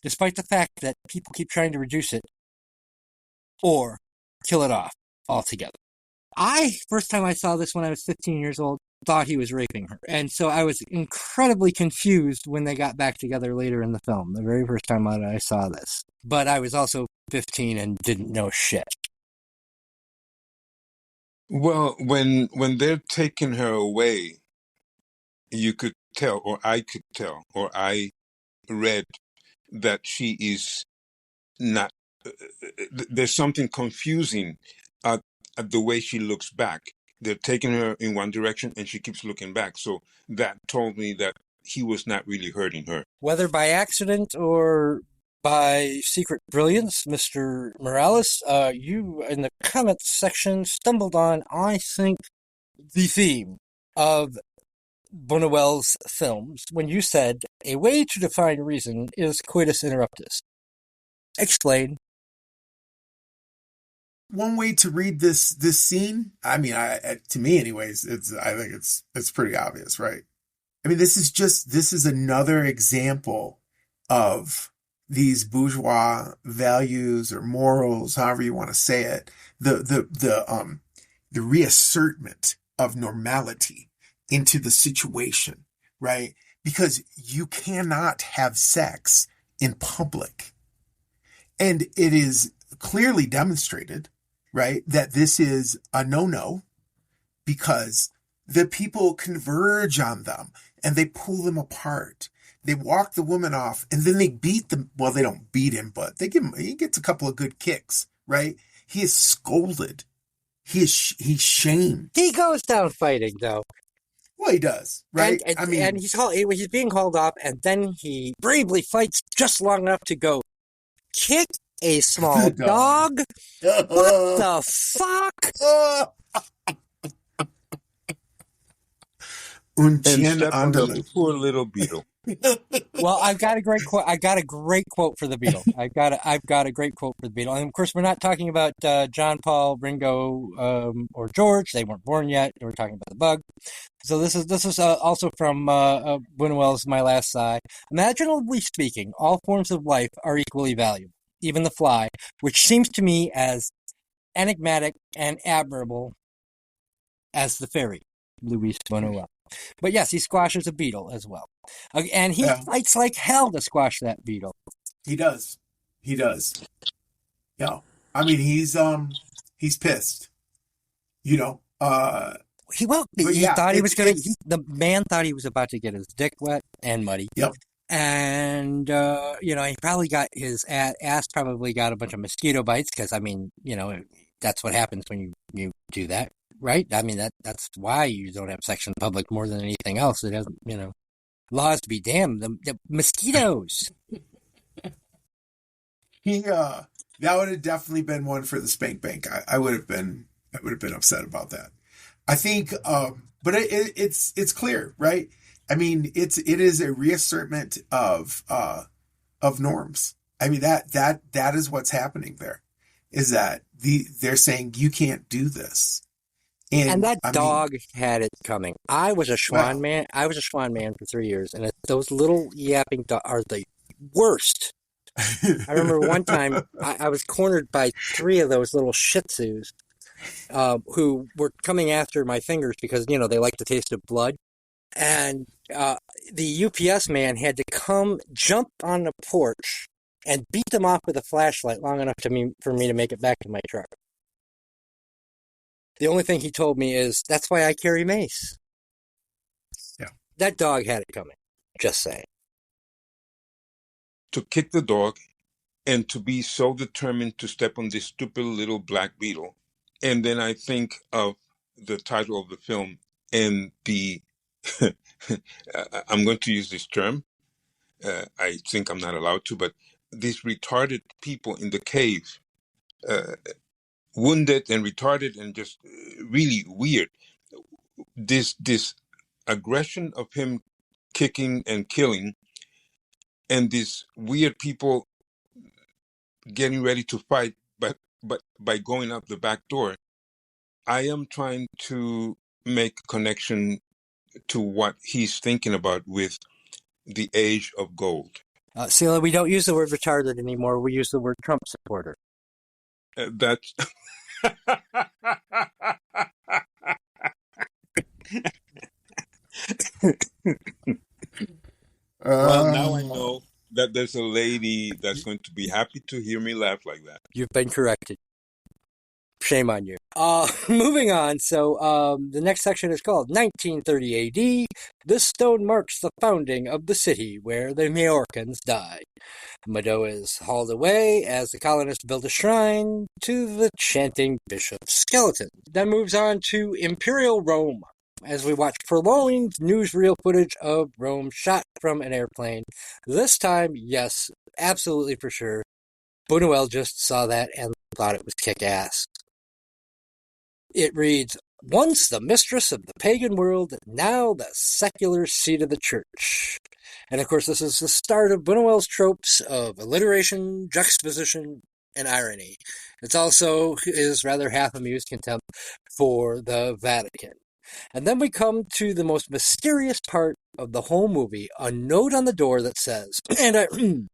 despite the fact that people keep trying to reduce it or kill it off altogether. First time I saw this when I was 15 years old, thought he was raping her. And so I was incredibly confused when they got back together later in the film, the very first time I saw this. But I was also 15 and didn't know shit. Well, when they're taking her away, you could tell, or I could tell, or I read that she is not, there's something confusing at the way she looks back. They're taking her in one direction and she keeps looking back. So that told me that he was not really hurting her. Whether by accident or by secret brilliance, Mr. Mireles, you in the comments section stumbled on, I think, the theme of Buñuel's films when you said a way to define reason is coitus interruptus. Explain. One way to read this scene, I mean, to me anyways, I think it's pretty obvious, right? I mean, this is another example of these bourgeois values or morals, however you want to say it, the reassertment of normality into the situation, right? Because you cannot have sex in public. And it is clearly demonstrated, right, that this is a no-no because the people converge on them and they pull them apart. They walk the woman off and then they beat them. Well, they don't beat him, but they give him, he gets a couple of good kicks, right? He is scolded. He's shamed. He goes down fighting, though. Well, he does, right? And he's being hauled off, and then he bravely fights just long enough to go kick a small dog. What the fuck? And step on the poor little beetle. Well, I've got a great quote. I got a great quote for the beetle. I've got a great quote for the beetle. And of course, we're not talking about John, Paul, Ringo, or George. They weren't born yet. We're talking about the bug. So this is also from Buñuel's My Last Sigh. Imaginatively speaking, all forms of life are equally valuable, even the fly, which seems to me as enigmatic and admirable as the fairy, Luis Buñuel. But yes, he squashes a beetle as well. And he fights like hell to squash that beetle. He does. Yeah. I mean, he's pissed. You know, the man thought he was about to get his dick wet and muddy. Yep. And, he probably got his ass probably got a bunch of mosquito bites because, I mean, that's what happens when you do that. Right? I mean, that's why you don't have sex in public more than anything else. It has, laws to be damned. The mosquitoes. That would have definitely been one for the spank bank. I would have been upset about that. I think, but it's clear, right? I mean, it is a reassertment of norms. I mean, that is what's happening there, is that they're saying you can't do this. And that dog had it coming. I was a Schwan man. I was a Schwan man for 3 years, and those little yapping dogs are the worst. I remember one time I was cornered by 3 of those little Shih Tzus who were coming after my fingers because, they like the taste of blood. And the UPS man had to come jump on the porch and beat them off with a flashlight long enough for me to make it back to my truck. The only thing he told me is, that's why I carry mace. Yeah. That dog had it coming. Just saying. To kick the dog and to be so determined to step on this stupid little black beetle. And then I think of the title of the film and the, I'm going to use this term. I think I'm not allowed to, but these retarded people in the cave, wounded and retarded and just really weird. This aggression of him kicking and killing, and these weird people getting ready to fight, but by going out the back door. I am trying to make a connection to what he's thinking about with the age of gold. Sila, we don't use the word retarded anymore. We use the word Trump supporter. That's well, now I know that there's a lady that's going to be happy to hear me laugh like that. You've been corrected. Shame on you. Moving on. So the next section is called 1930 AD. This stone marks the founding of the city where the Majorcans died. Mado is hauled away as the colonists build a shrine to the chanting bishop's skeleton. Then moves on to Imperial Rome, as we watch prolonged newsreel footage of Rome shot from an airplane. This time, yes, absolutely for sure, Buñuel just saw that and thought it was kick-ass. It reads, once the mistress of the pagan world, now the secular seat of the church. And of course, this is the start of Buñuel's tropes of alliteration, juxtaposition, and irony. It's also his rather half-amused contempt for the Vatican. And then we come to the most mysterious part of the whole movie, a note on the door that says, the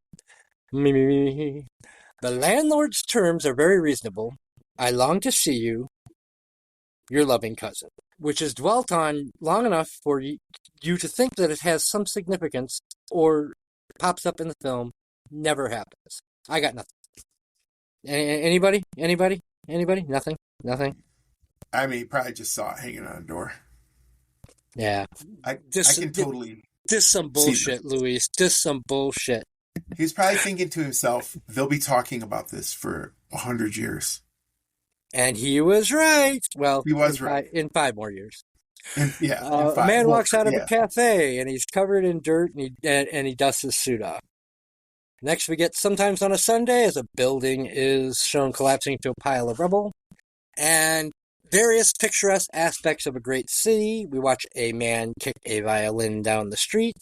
landlord's terms are very reasonable. I long to see you, your loving cousin. which is dwelt on long enough for you to think that it has some significance or pops up in the film, never happens. I got nothing. Anybody? Nothing? I mean, he probably just saw it hanging on a door. Yeah. I can totally... This some bullshit, Luis. This some bullshit. He's probably thinking to himself, they'll be talking about this for 100 years. And he was right. Well, he was right. In 5 more years. A man walks out of a cafe and he's covered in dirt and he dusts his suit off. Next, we get sometimes on a Sunday as a building is shown collapsing to a pile of rubble. And various picturesque aspects of a great city. We watch a man kick a violin down the street,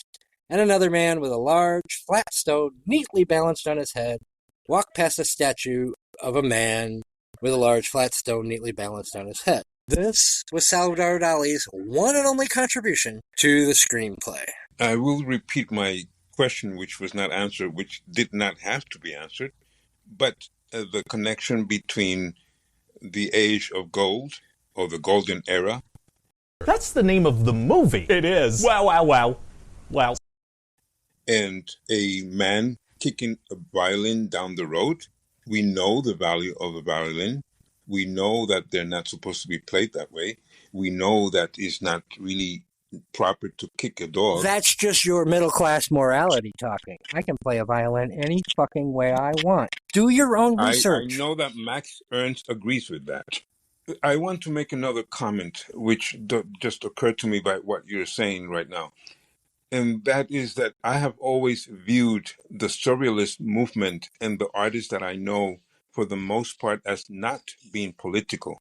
and another man with a large, flat stone neatly balanced on his head walk past a statue of a man with a large, flat stone neatly balanced on his head. This was Salvador Dali's one and only contribution to the screenplay. I will repeat my question, which was not answered, which did not have to be answered, but the connection between the age of gold, or the golden era. That's the name of the movie. It is. Wow. And a man kicking a violin down the road. We know the value of a violin. We know that they're not supposed to be played that way. We know that it's not really proper to kick a dog. That's just your middle-class morality talking. I can play a violin any fucking way I want. Do your own research. I know that Max Ernst agrees with that. I want to make another comment, which just occurred to me by what you're saying right now. And that is that I have always viewed the Surrealist movement and the artists that I know, for the most part, as not being political.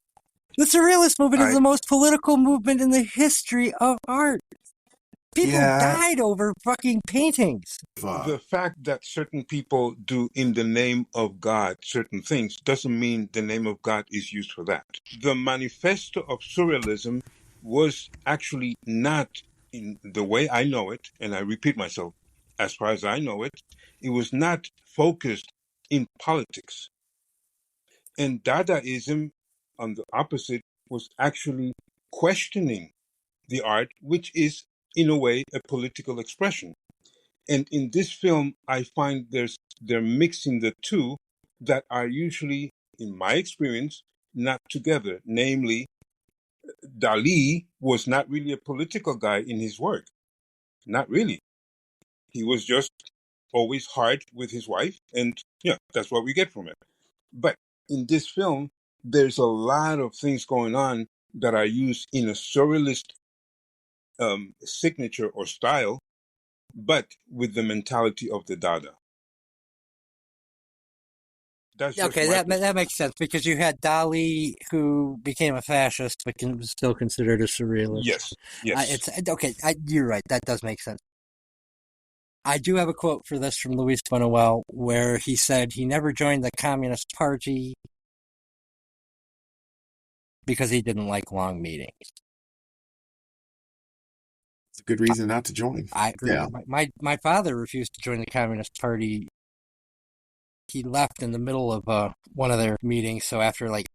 The Surrealist movement is the most political movement in the history of art. People died over fucking paintings. The fact that certain people do in the name of God certain things doesn't mean the name of God is used for that. The manifesto of Surrealism was actually not, in the way I know it, and I repeat myself, as far as I know it, it was not focused in politics. And Dadaism, on the opposite, was actually questioning the art, which is, in a way, a political expression. And in this film, I find they're mixing the two that are usually, in my experience, not together. Namely, Dali was not really a political guy in his work. Not really. He was just always hard with his wife, and that's what we get from it. But in this film, there's a lot of things going on that are used in a Surrealist signature or style, but with the mentality of the Dada. Okay, that makes sense, because you had Dali, who became a fascist, but was still considered a Surrealist. Yes. You're right, that does make sense. I do have a quote for this from Luis Buñuel, where he said he never joined the Communist Party because he didn't like long meetings. It's a good reason not to join. I agree. Yeah. My father refused to join the Communist Party. He left in the middle of one of their meetings, so after like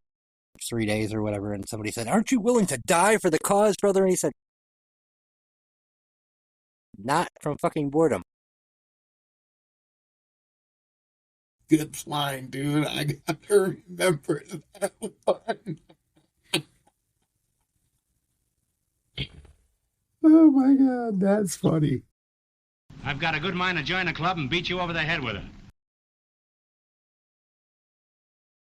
3 days or whatever, and somebody said, "Aren't you willing to die for the cause, brother?" And he said, "Not from fucking boredom." Good line, dude. I got to remember that one. Oh my God, that's funny. I've got a good mind to join a club and beat you over the head with it.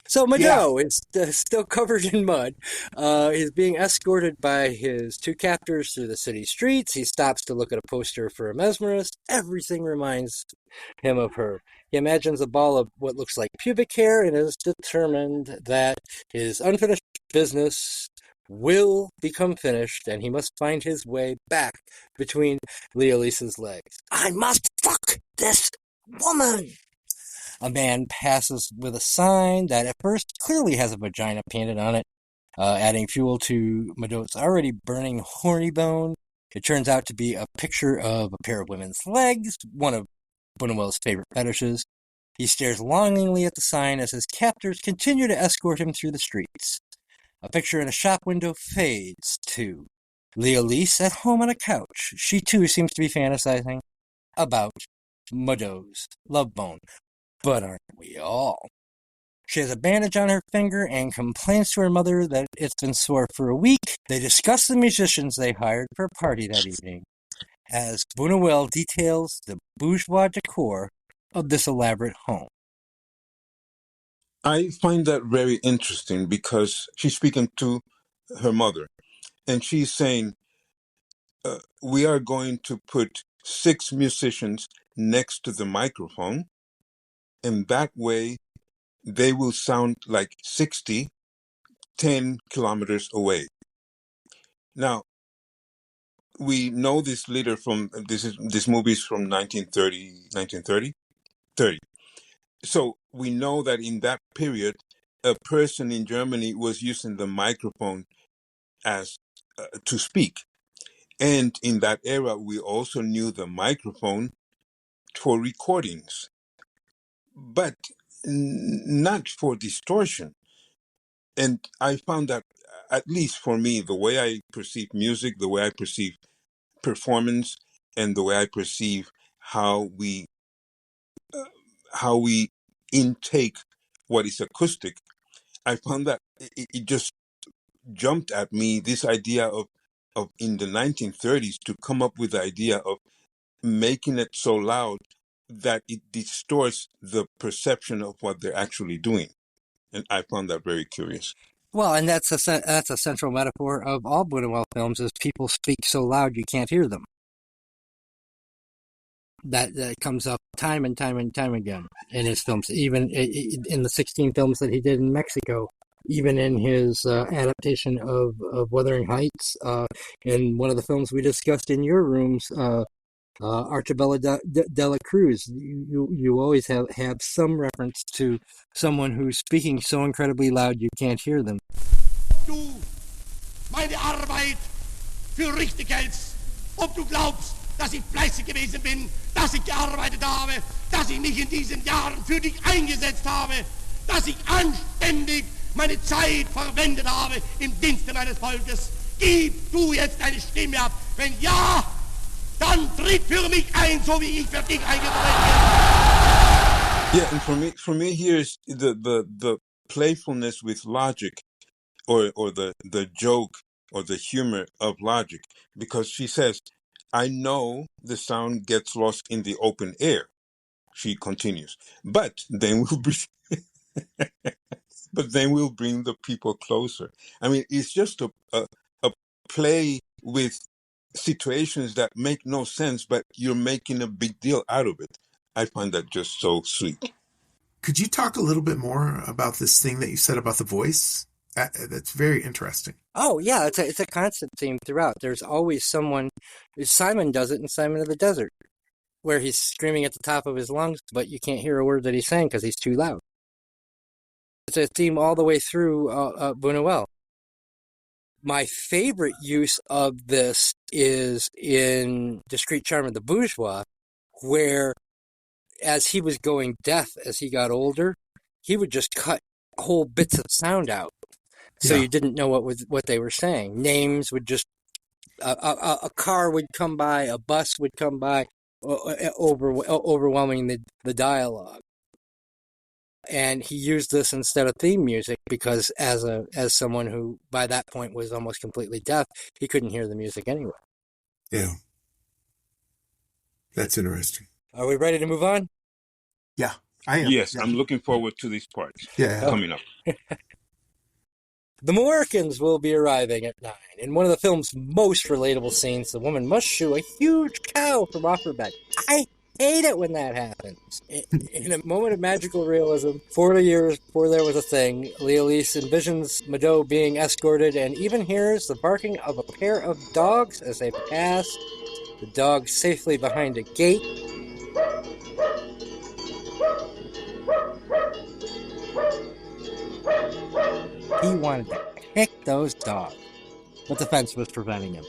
So Mado is still covered in mud. He's being escorted by his 2 captors through the city streets. He stops to look at a poster for a mesmerist. Everything reminds him of her. He imagines a ball of what looks like pubic hair and is determined that his unfinished business will become finished, and he must find his way back between Leolisa's legs. I must fuck this woman! A man passes with a sign that at first clearly has a vagina painted on it, adding fuel to Mado's already burning horny bone. It turns out to be a picture of a pair of women's legs, one of Buñuel's favorite fetishes. He stares longingly at the sign as his captors continue to escort him through the streets. A picture in a shop window fades to Mireles at home on a couch. She too seems to be fantasizing about Madou's love bone. But aren't we all? She has a bandage on her finger and complains to her mother that it's been sore for a week. They discuss the musicians they hired for a party that evening, as Buñuel details the bourgeois decor of this elaborate home. I find that very interesting because she's speaking to her mother, and she's saying, we are going to put 6 musicians next to the microphone, and that way they will sound like 60, 10 kilometers away. Now, we know this later from, this movie is from 1930. So we know that in that period, a person in Germany was using the microphone as to speak. And in that era, we also knew the microphone for recordings, but not for distortion. And I found that, at least for me, the way I perceive music, the way I perceive performance, and the way I perceive how we intake what is acoustic, I found that it just jumped at me, this idea of in the 1930s to come up with the idea of making it so loud that it distorts the perception of what they're actually doing. And I found that very curious. Well, and that's a central metaphor of all Buñuel films, is people speak so loud you can't hear them. That comes up time and time and time again in his films, even in the 16 films that he did in Mexico, even in his adaptation of Wuthering Heights, in one of the films we discussed in your rooms, Archibald de la Cruz. You always have some reference to someone who's speaking so incredibly loud you can't hear them. Du meine Arbeit für richtig hältst, ob du glaubst, dass ich fleißig gewesen bin, dass ich gearbeitet habe, dass ich mich in diesen Jahren für dich eingesetzt habe, dass ich anständig meine Zeit verwendet habe im Dienste meines Volkes. Gib du jetzt deine Stimme ab. Wenn ja, dann tritt für mich ein, so wie ich für dich eingetreten bin. Yeah, and for me here's the playfulness with logic, or the joke or the humor of logic, because she says, I know the sound gets lost in the open air. She continues, but then we'll bring the people closer. I mean, it's just a play with situations that make no sense, but you're making a big deal out of it. I find that just so sweet. Could you talk a little bit more about this thing that you said about the voice? That's very interesting. Oh, yeah, it's a constant theme throughout. There's always someone. Simon does it in Simon of the Desert, where he's screaming at the top of his lungs, but you can't hear a word that he's saying because he's too loud. It's a theme all the way through Buñuel. My favorite use of this is in Discreet Charm of the Bourgeois, where as he was going deaf as he got older, he would just cut whole bits of sound out. So you didn't know what they were saying. Names would just, a car would come by, a bus would come by, overwhelming the dialogue. And he used this instead of theme music because as someone who by that point was almost completely deaf, he couldn't hear the music anyway. Yeah. That's interesting. Are we ready to move on? Yeah, I am. Yes, yeah. I'm looking forward to these parts coming up. The Morocans will be arriving at 9. In one of the film's most relatable scenes, the woman must shoo a huge cow from off her bed. I hate it when that happens. In a moment of magical realism, 40 years before there was a thing, Mireles envisions Madou being escorted and even hears the barking of a pair of dogs as they pass, the dogs safely behind a gate. He wanted to kick those dogs, but the fence was preventing him.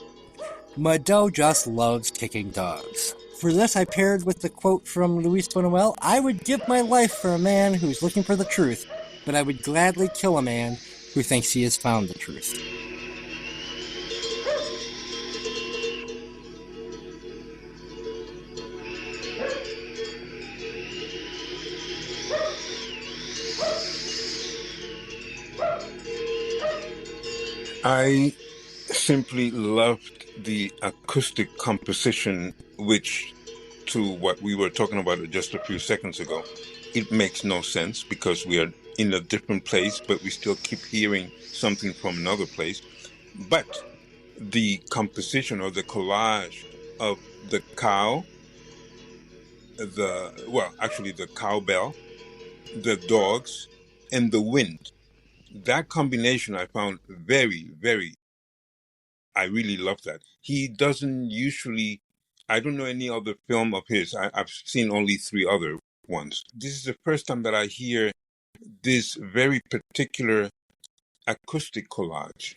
Madou just loves kicking dogs. For this, I paired with the quote from Luis Buñuel, I would give my life for a man who's looking for the truth, but I would gladly kill a man who thinks he has found the truth. I simply loved the acoustic composition, which, to what we were talking about just a few seconds ago, it makes no sense because we are in a different place, but we still keep hearing something from another place. But the composition or the collage of the cow, the cowbell, the dogs, and the wind, that combination I found very, very, I really love that. He doesn't usually, I don't know any other film of his. I've seen only 3 other ones. This is the first time that I hear this very particular acoustic collage.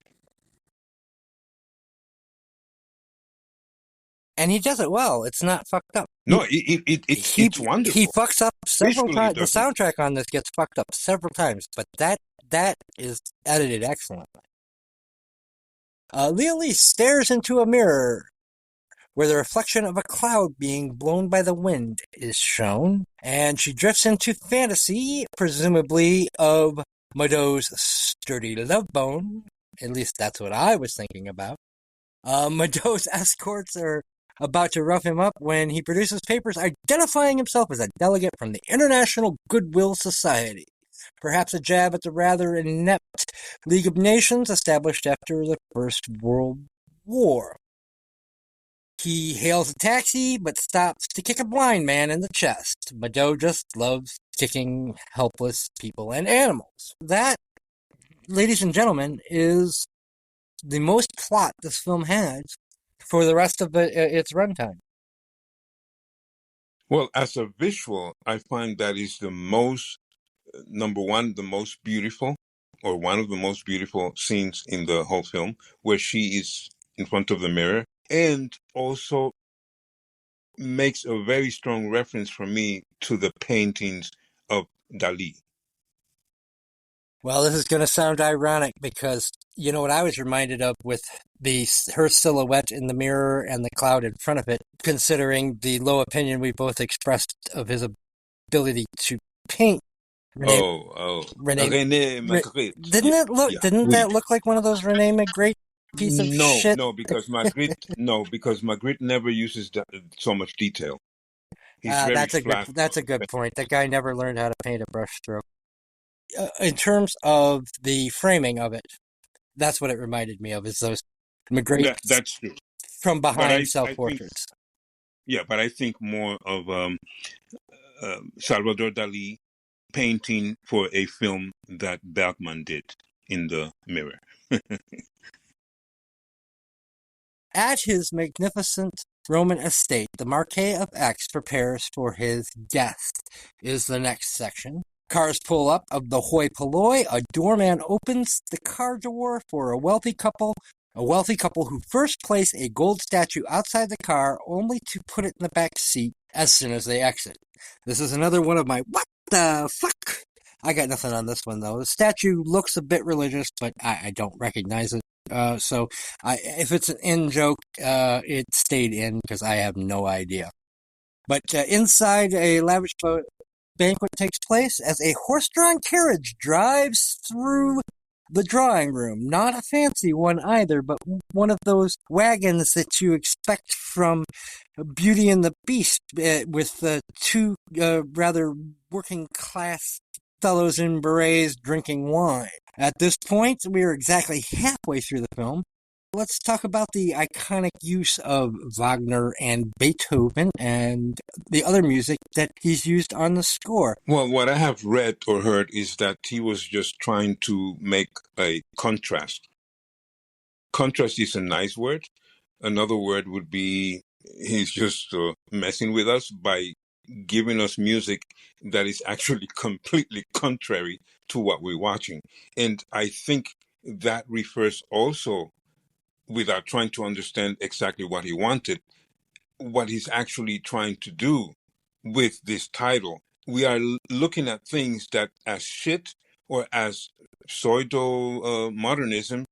And he does it well. It's not fucked up. No, it's wonderful. He fucks up several Visually times. The doesn't. soundtrack on this gets fucked up several times, but that is edited excellently. Leolise stares into a mirror where the reflection of a cloud being blown by the wind is shown, and she drifts into fantasy, presumably of Madou's sturdy love bone. At least that's what I was thinking about. Madou's escorts are about to rough him up when he produces papers identifying himself as a delegate from the International Goodwill Society. Perhaps a jab at the rather inept League of Nations established after the First World War. He hails a taxi, but stops to kick a blind man in the chest. Madou just loves kicking helpless people and animals. That, ladies and gentlemen, is the most plot this film has for the rest of its runtime. Well, as a visual, I find that is the most, number one, the most beautiful, or one of the most beautiful scenes in the whole film, where she is in front of the mirror, and also makes a very strong reference for me to the paintings of Dali. Well, this is going to sound ironic because you know what I was reminded of with her silhouette in the mirror and the cloud in front of it, considering the low opinion we both expressed of his ability to paint. René Magritte. Didn't that look like one of those René Magritte piece of shit? No, because Magritte never uses so much detail. He's very flat. That's a good point. That guy never learned how to paint a brushstroke. In terms of the framing of it, that's what it reminded me of, is those Magritte that's true. From behind self-portraits. But I think more of Salvador Dali painting for a film that Bergman did in the mirror. At his magnificent Roman estate, the Marquis of X prepares for his guest, is the next section. Cars pull up of the hoi polloi. A doorman opens the car door for a wealthy couple who first place a gold statue outside the car only to put it in the back seat as soon as they exit. This is another one of my what the fuck? I got nothing on this one though. The statue looks a bit religious, but I don't recognize it. So if it's an in joke, it stayed in because I have no idea. But inside a lavish banquet takes place as a horse-drawn carriage drives through the drawing room. Not a fancy one either, but one of those wagons that you expect from Beauty and the Beast, with two rather working-class fellows in berets drinking wine. At this point, we are exactly halfway through the film. Let's talk about the iconic use of Wagner and Beethoven and the other music that he's used on the score. Well, what I have read or heard is that he was just trying to make a contrast. Contrast is a nice word. Another word would be he's just messing with us by giving us music that is actually completely contrary to what we're watching. And I think that refers also, without trying to understand exactly what he wanted, what he's actually trying to do with this title. We are looking at things that as shit or as pseudo modernism,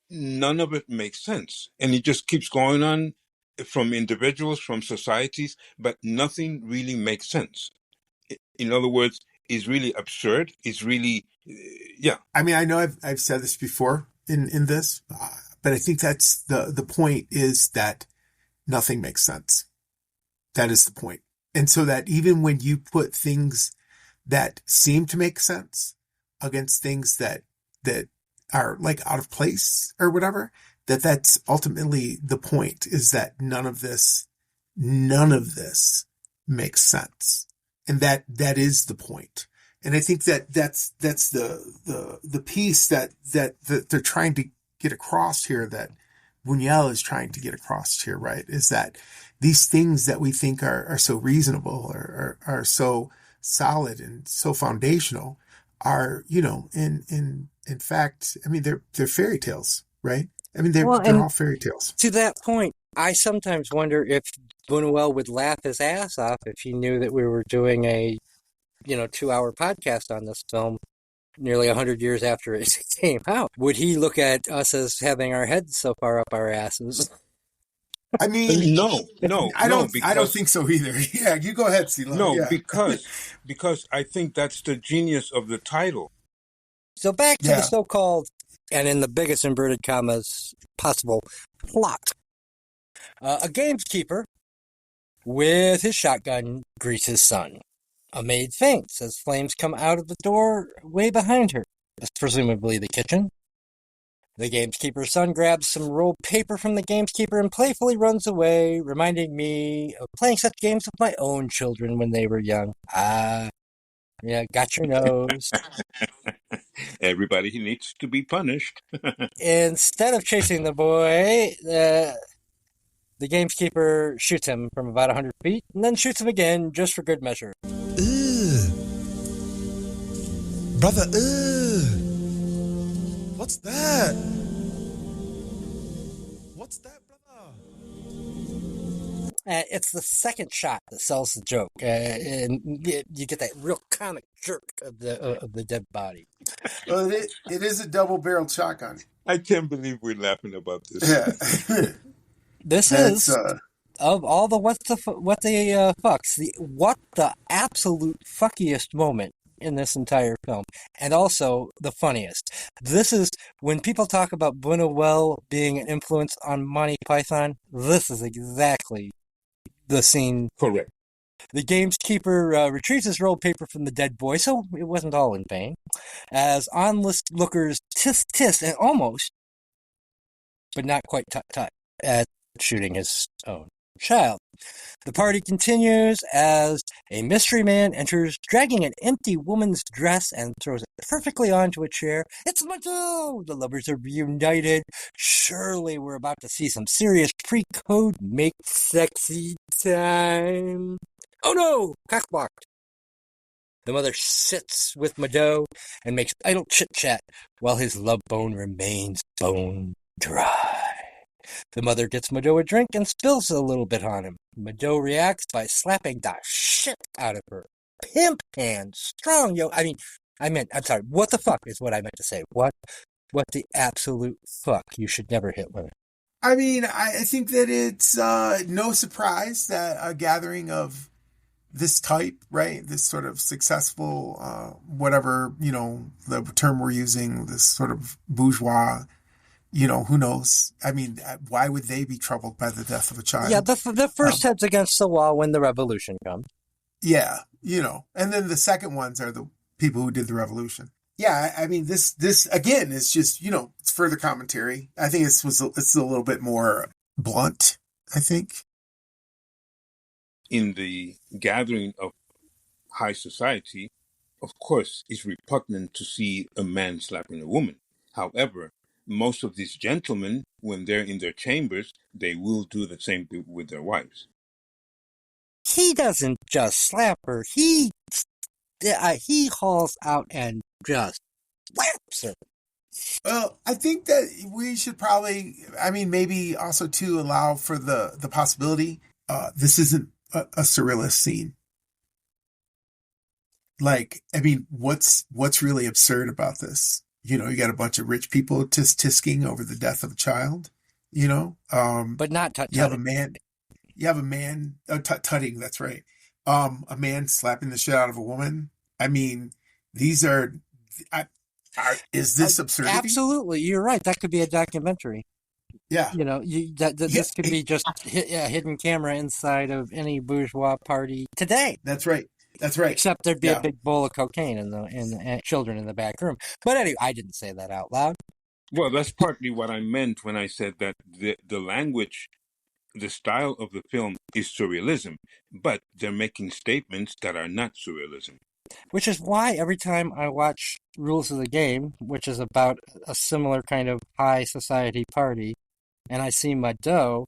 none of it makes sense. And it just keeps going on from individuals, from societies, but nothing really makes sense. In other words, it's really absurd. It's really, yeah. I mean, I know I've said this before in this, but I think that's the point is that nothing makes sense. That is the point. And so that even when you put things that seem to make sense against things that are like out of place or whatever, that's ultimately the point, is that none of this makes sense. And that is the point. And I think that's the piece that they're trying to get across here, that Buñuel is trying to get across here, right? Is that these things that we think are so reasonable or are so solid and so foundational are, in fact, I mean, they're fairy tales, right? I mean, they're all fairy tales. To that point, I sometimes wonder if Buñuel would laugh his ass off if he knew that we were doing a 2-hour podcast on this film nearly 100 years after it came out. Would he look at us as having our heads so far up our asses? I mean, no, I don't think so either. Yeah, you go ahead, Sila. No, yeah. because I think that's the genius of the title. So back to the so-called, and in the biggest inverted commas possible, plot. A gamekeeper with his shotgun greets his son. A maid faints as flames come out of the door way behind her. It's presumably the kitchen. The gamekeeper's son grabs some rolled paper from the gamekeeper and playfully runs away, reminding me of playing such games with my own children when they were young. Yeah, got your nose. Everybody needs to be punished. Instead of chasing the boy, the gamekeeper shoots him from about 100 feet, and then shoots him again just for good measure. Brother, what's that? What's that, brother? It's the second shot that sells the joke, and you get that real comic jerk of the dead body. Well, it is a double-barreled shotgun. I can't believe we're laughing about this. Yeah. This is of all the what the absolute fuckiest moment in this entire film, and also the funniest. This is when people talk about Buñuel being an influence on Monty Python. This is exactly the scene. Correct. The gamekeeper retrieves his rolled paper from the dead boy, so it wasn't all in vain. As onlookers tisk and almost, but not quite tut at shooting his own child. The party continues as a mystery man enters, dragging an empty woman's dress and throws it perfectly onto a chair. It's Mado! The lovers are reunited. Surely we're about to see some serious pre-code make sexy time. Oh no! Cockblocked. The mother sits with Mado and makes idle chit-chat while his love bone remains bone dry. The mother gets Mado a drink and spills a little bit on him. Mado reacts by slapping the shit out of her. Pimp hand, strong, yo. I'm sorry, what the fuck is what I meant to say. What the absolute fuck? You should never hit women. I mean, I think that it's no surprise that a gathering of this type, right, this sort of successful, whatever, the term we're using, this sort of bourgeois, who knows? I mean, why would they be troubled by the death of a child? Yeah, the first head's against the wall when the revolution comes. Yeah, and then the second ones are the people who did the revolution. Yeah, I mean, this again is just, it's further commentary. I think it's a little bit more blunt, I think. In the gathering of high society, of course, it's repugnant to see a man slapping a woman. However, most of these gentlemen, when they're in their chambers, they will do the same with their wives. He doesn't just slap her. He hauls out and just slaps her. Well, I think that we should probably, maybe also to allow for the possibility, this isn't a surrealist scene. Like, what's really absurd about this? You know, you got a bunch of rich people tisk-tisking over the death of a child, you know? But not you have a man, tutting, that's right. A man slapping the shit out of a woman. I mean, these is this absurdity? Absolutely. You're right. That could be a documentary. Yeah. You know, this could be just a hidden camera inside of any bourgeois party today. That's right. That's right. Except there'd be a big bowl of cocaine and children in the back room. But anyway, I didn't say that out loud. Well, that's partly what I meant when I said that the language, the style of the film is surrealism, but they're making statements that are not surrealism. Which is why every time I watch Rules of the Game, which is about a similar kind of high society party, and I see Mado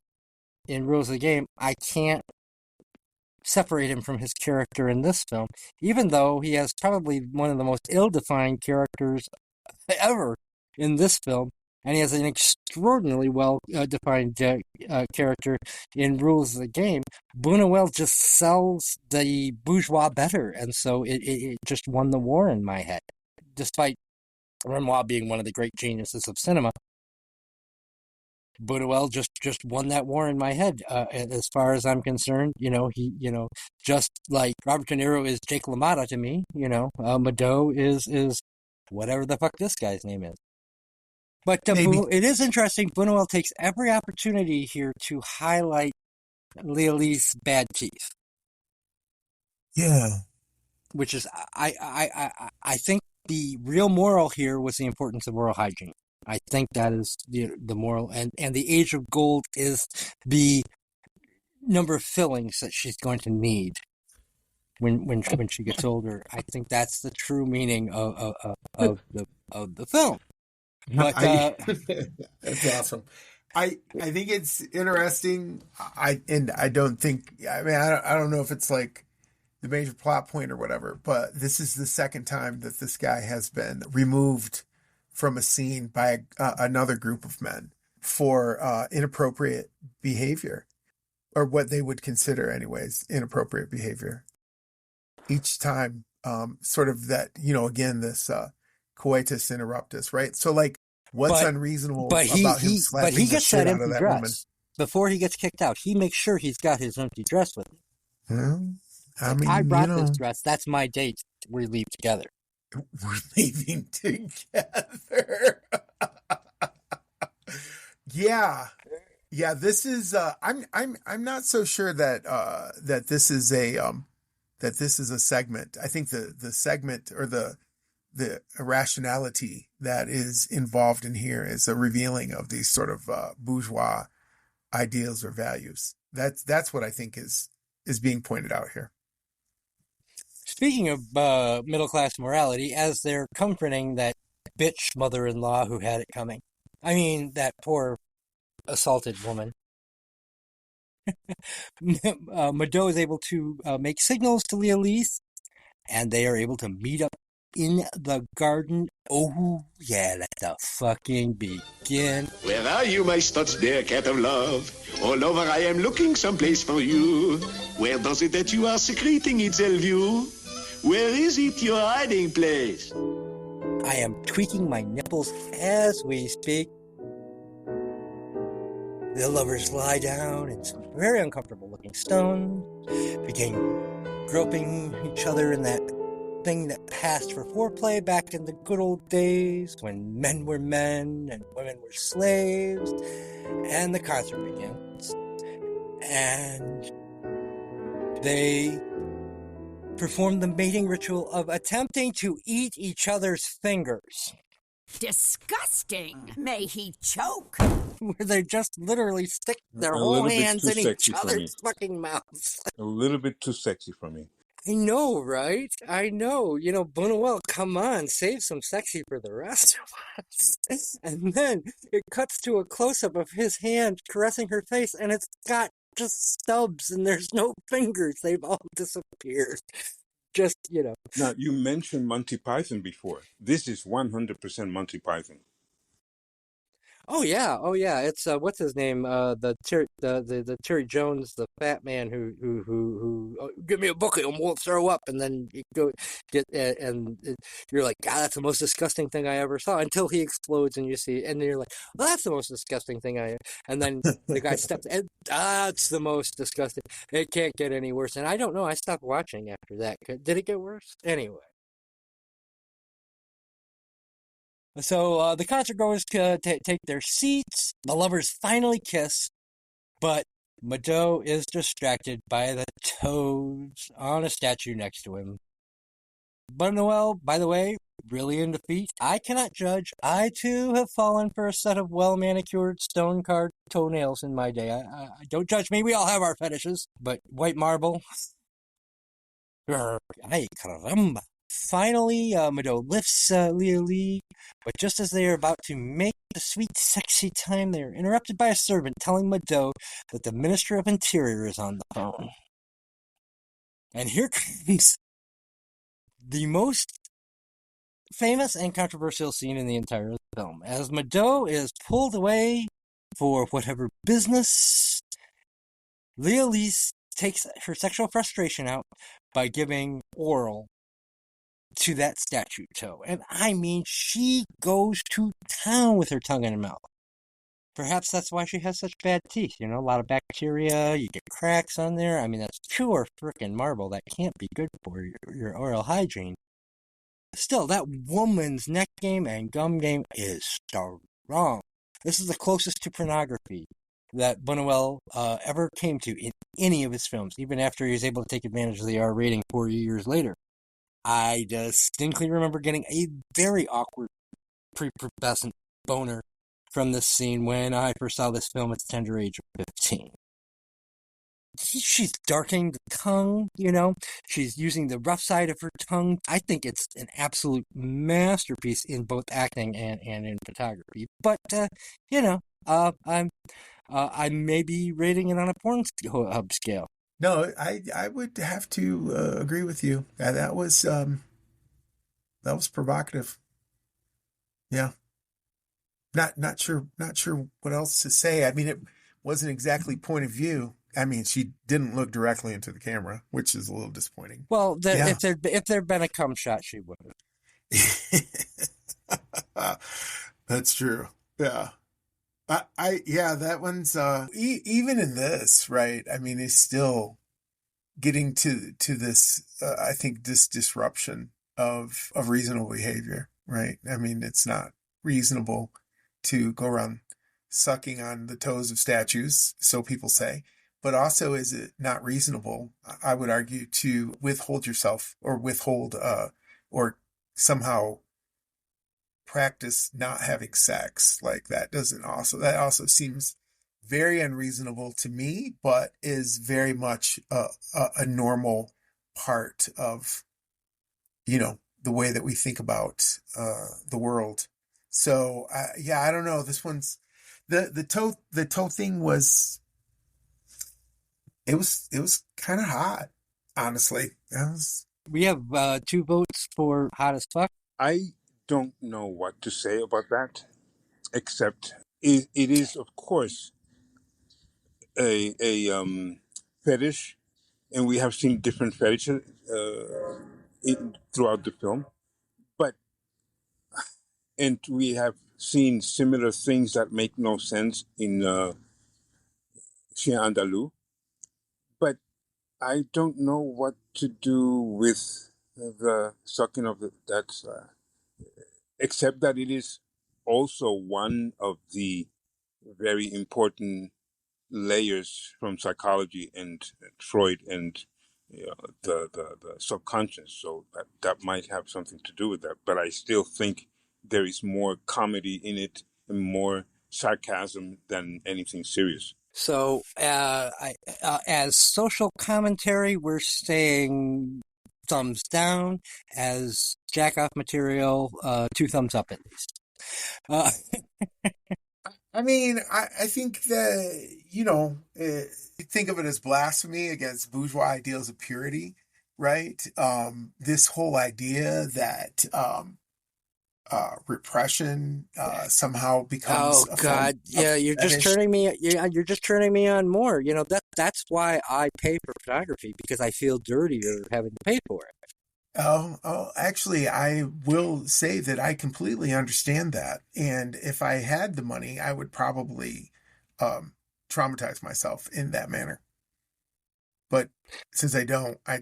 in Rules of the Game, I can't separate him from his character in this film, even though he has probably one of the most ill-defined characters ever in this film, and he has an extraordinarily well-defined character in Rules of the Game. Buñuel just sells the bourgeois better, and so it just won the war in my head, despite Renoir being one of the great geniuses of cinema. Buñuel just won that war in my head. As far as I'm concerned, just like Robert De Niro is Jake LaMotta to me, Mado is whatever the fuck this guy's name is. But it is interesting. Buñuel takes every opportunity here to highlight Leolee's bad teeth. Yeah. Which is, I think the real moral here was the importance of oral hygiene. I think that is the moral, and the age of gold is the number of fillings that she's going to need when she gets older. I think that's the true meaning of the film. But that's awesome. I think it's interesting. I don't know if it's like the major plot point or whatever, but this is the second time that this guy has been removed from a scene by another group of men for inappropriate behavior, or what they would consider anyways inappropriate behavior. Each time, sort of that, again, this coitus interruptus, right? So like, what's unreasonable about him slapping the shit out of that woman? Before he gets kicked out, he makes sure he's got his empty dress with him. I brought this dress. That's my date. We leave together. We're leaving together. Yeah. This is. I'm not so sure that this is a segment. I think the segment, or the irrationality that is involved in here is a revealing of these sort of bourgeois ideals or values. That's what I think is being pointed out here. Speaking of middle-class morality, as they're comforting that bitch mother-in-law who had it coming. I mean, that poor assaulted woman. Mado is able to make signals to Leolise, and they are able to meet up in the garden. Oh, yeah, let the fucking begin. Where are you, my studs, dear cat of love? All over I am looking someplace for you. Where does it that you are secreting itself, you? Where is it, your hiding place? I am tweaking my nipples as we speak. The lovers lie down in some very uncomfortable-looking stone, begin groping each other in that thing that passed for foreplay back in the good old days when men were men and women were slaves. And the concert begins. And they perform the mating ritual of attempting to eat each other's fingers. Disgusting! May he choke! Where they just literally stick their whole hands in each other's fucking mouths. A little bit too sexy for me. I know, right? I know. Buñuel, come on, save some sexy for the rest of us. And then it cuts to a close-up of his hand caressing her face, and it's got just stubs, and there's no fingers. They've all disappeared. Now, you mentioned Monty Python before. This is 100% Monty Python. Oh yeah. It's what's his name? The Terry Jones, the fat man who give me a bucket and we'll throw up, and then you go get you're like, God, that's the most disgusting thing I ever saw, until he explodes and you see, and then you're like, well, that's the most disgusting thing and then the guy steps, and that's the most disgusting. It can't get any worse, and I don't know. I stopped watching after that. Did it get worse? Anyway. So the concertgoers take their seats. The lovers finally kiss, but Mado is distracted by the toads on a statue next to him. Buñuel, by the way, really into feet. I cannot judge. I too have fallen for a set of well-manicured stone-carved toenails in my day. I don't judge me. We all have our fetishes. But white marble. Ay, caramba. Finally, Mado lifts Lee, but just as they are about to make the sweet, sexy time, they are interrupted by a servant telling Mado that the Minister of Interior is on the phone. And here comes the most famous and controversial scene in the entire film. As Mado is pulled away for whatever business, Leolise takes her sexual frustration out by giving oral to that statue toe. And I mean, she goes to town with her tongue in her mouth. Perhaps that's why she has such bad teeth. You know, a lot of bacteria, you get cracks on there. I mean, that's pure frickin' marble. That can't be good for your oral hygiene. Still, that woman's neck game and gum game is strong. This is the closest to pornography that Buñuel ever came to in any of his films, even after he was able to take advantage of the R rating 4 years later. I distinctly remember getting a very awkward prepubescent boner from this scene when I first saw this film at the tender age of 15. She's darkening the tongue, you know. She's using the rough side of her tongue. I think it's an absolute masterpiece in both acting and in photography. But, you know, I may be rating it on a Pornhub scale. No, I would have to agree with you. That was provocative. Yeah. Not sure what else to say. I mean, it wasn't exactly point of view. I mean, she didn't look directly into the camera, which is a little disappointing. Well, if there'd been a cum shot, she would have. That's true. Yeah. That one's even in this, right? I mean, it's still getting to this. I think this disruption of reasonable behavior, right? I mean, it's not reasonable to go around sucking on the toes of statues, so people say. But also, is it not reasonable, I would argue, to withhold yourself or or somehow practice not having sex? Like that also seems very unreasonable to me, but is very much a normal part of, you know, the way that we think about the world. So I don't know. This one's the toe thing was. It was kind of hot, honestly. We have 2 votes for hot as fuck. I don't know what to say about that, except it is, of course, a fetish, and we have seen different fetishes throughout the film, and we have seen similar things that make no sense in Chien Andalou, but I don't know what to do with the sucking of that, except that it is also one of the very important layers from psychology and Freud and the subconscious. So that might have something to do with that. But I still think there is more comedy in it and more sarcasm than anything serious. So, as social commentary, we're saying thumbs down. As jack-off material, 2 thumbs up at least. I mean, I think that, you know, you think of it as blasphemy against bourgeois ideals of purity, right? This whole idea that repression somehow becomes Oh God, yeah, you're just turning me on more. You know, that's why I pay for photography, because I feel dirtier having to pay for it. Oh, actually, I will say that I completely understand that. And if I had the money, I would probably traumatize myself in that manner. But since I don't, I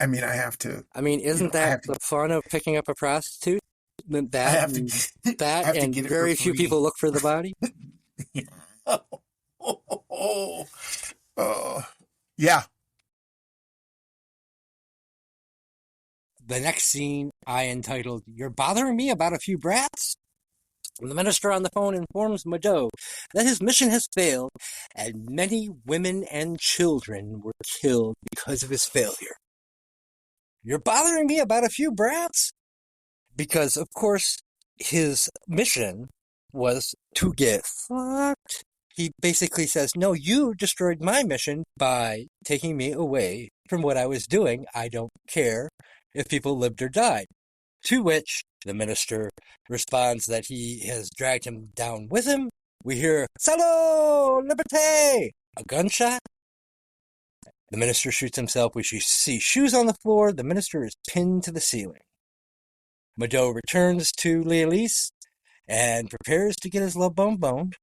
mean, I have to. I mean, isn't that the fun of picking up a prostitute? That and very few people look for the body. Yeah. The next scene I entitled, "You're bothering me about a few brats?" The minister on the phone informs Mado that his mission has failed, and many women and children were killed because of his failure. You're bothering me about a few brats? Because, of course, his mission was to get fucked. He basically says, no, you destroyed my mission by taking me away from what I was doing. I don't care if people lived or died. To which the minister responds that he has dragged him down with him. We hear, "Salo! Liberté!" A gunshot. The minister shoots himself. We see shoes on the floor. The minister is pinned to the ceiling. Mado returns to Mireles and prepares to get his love bone boned.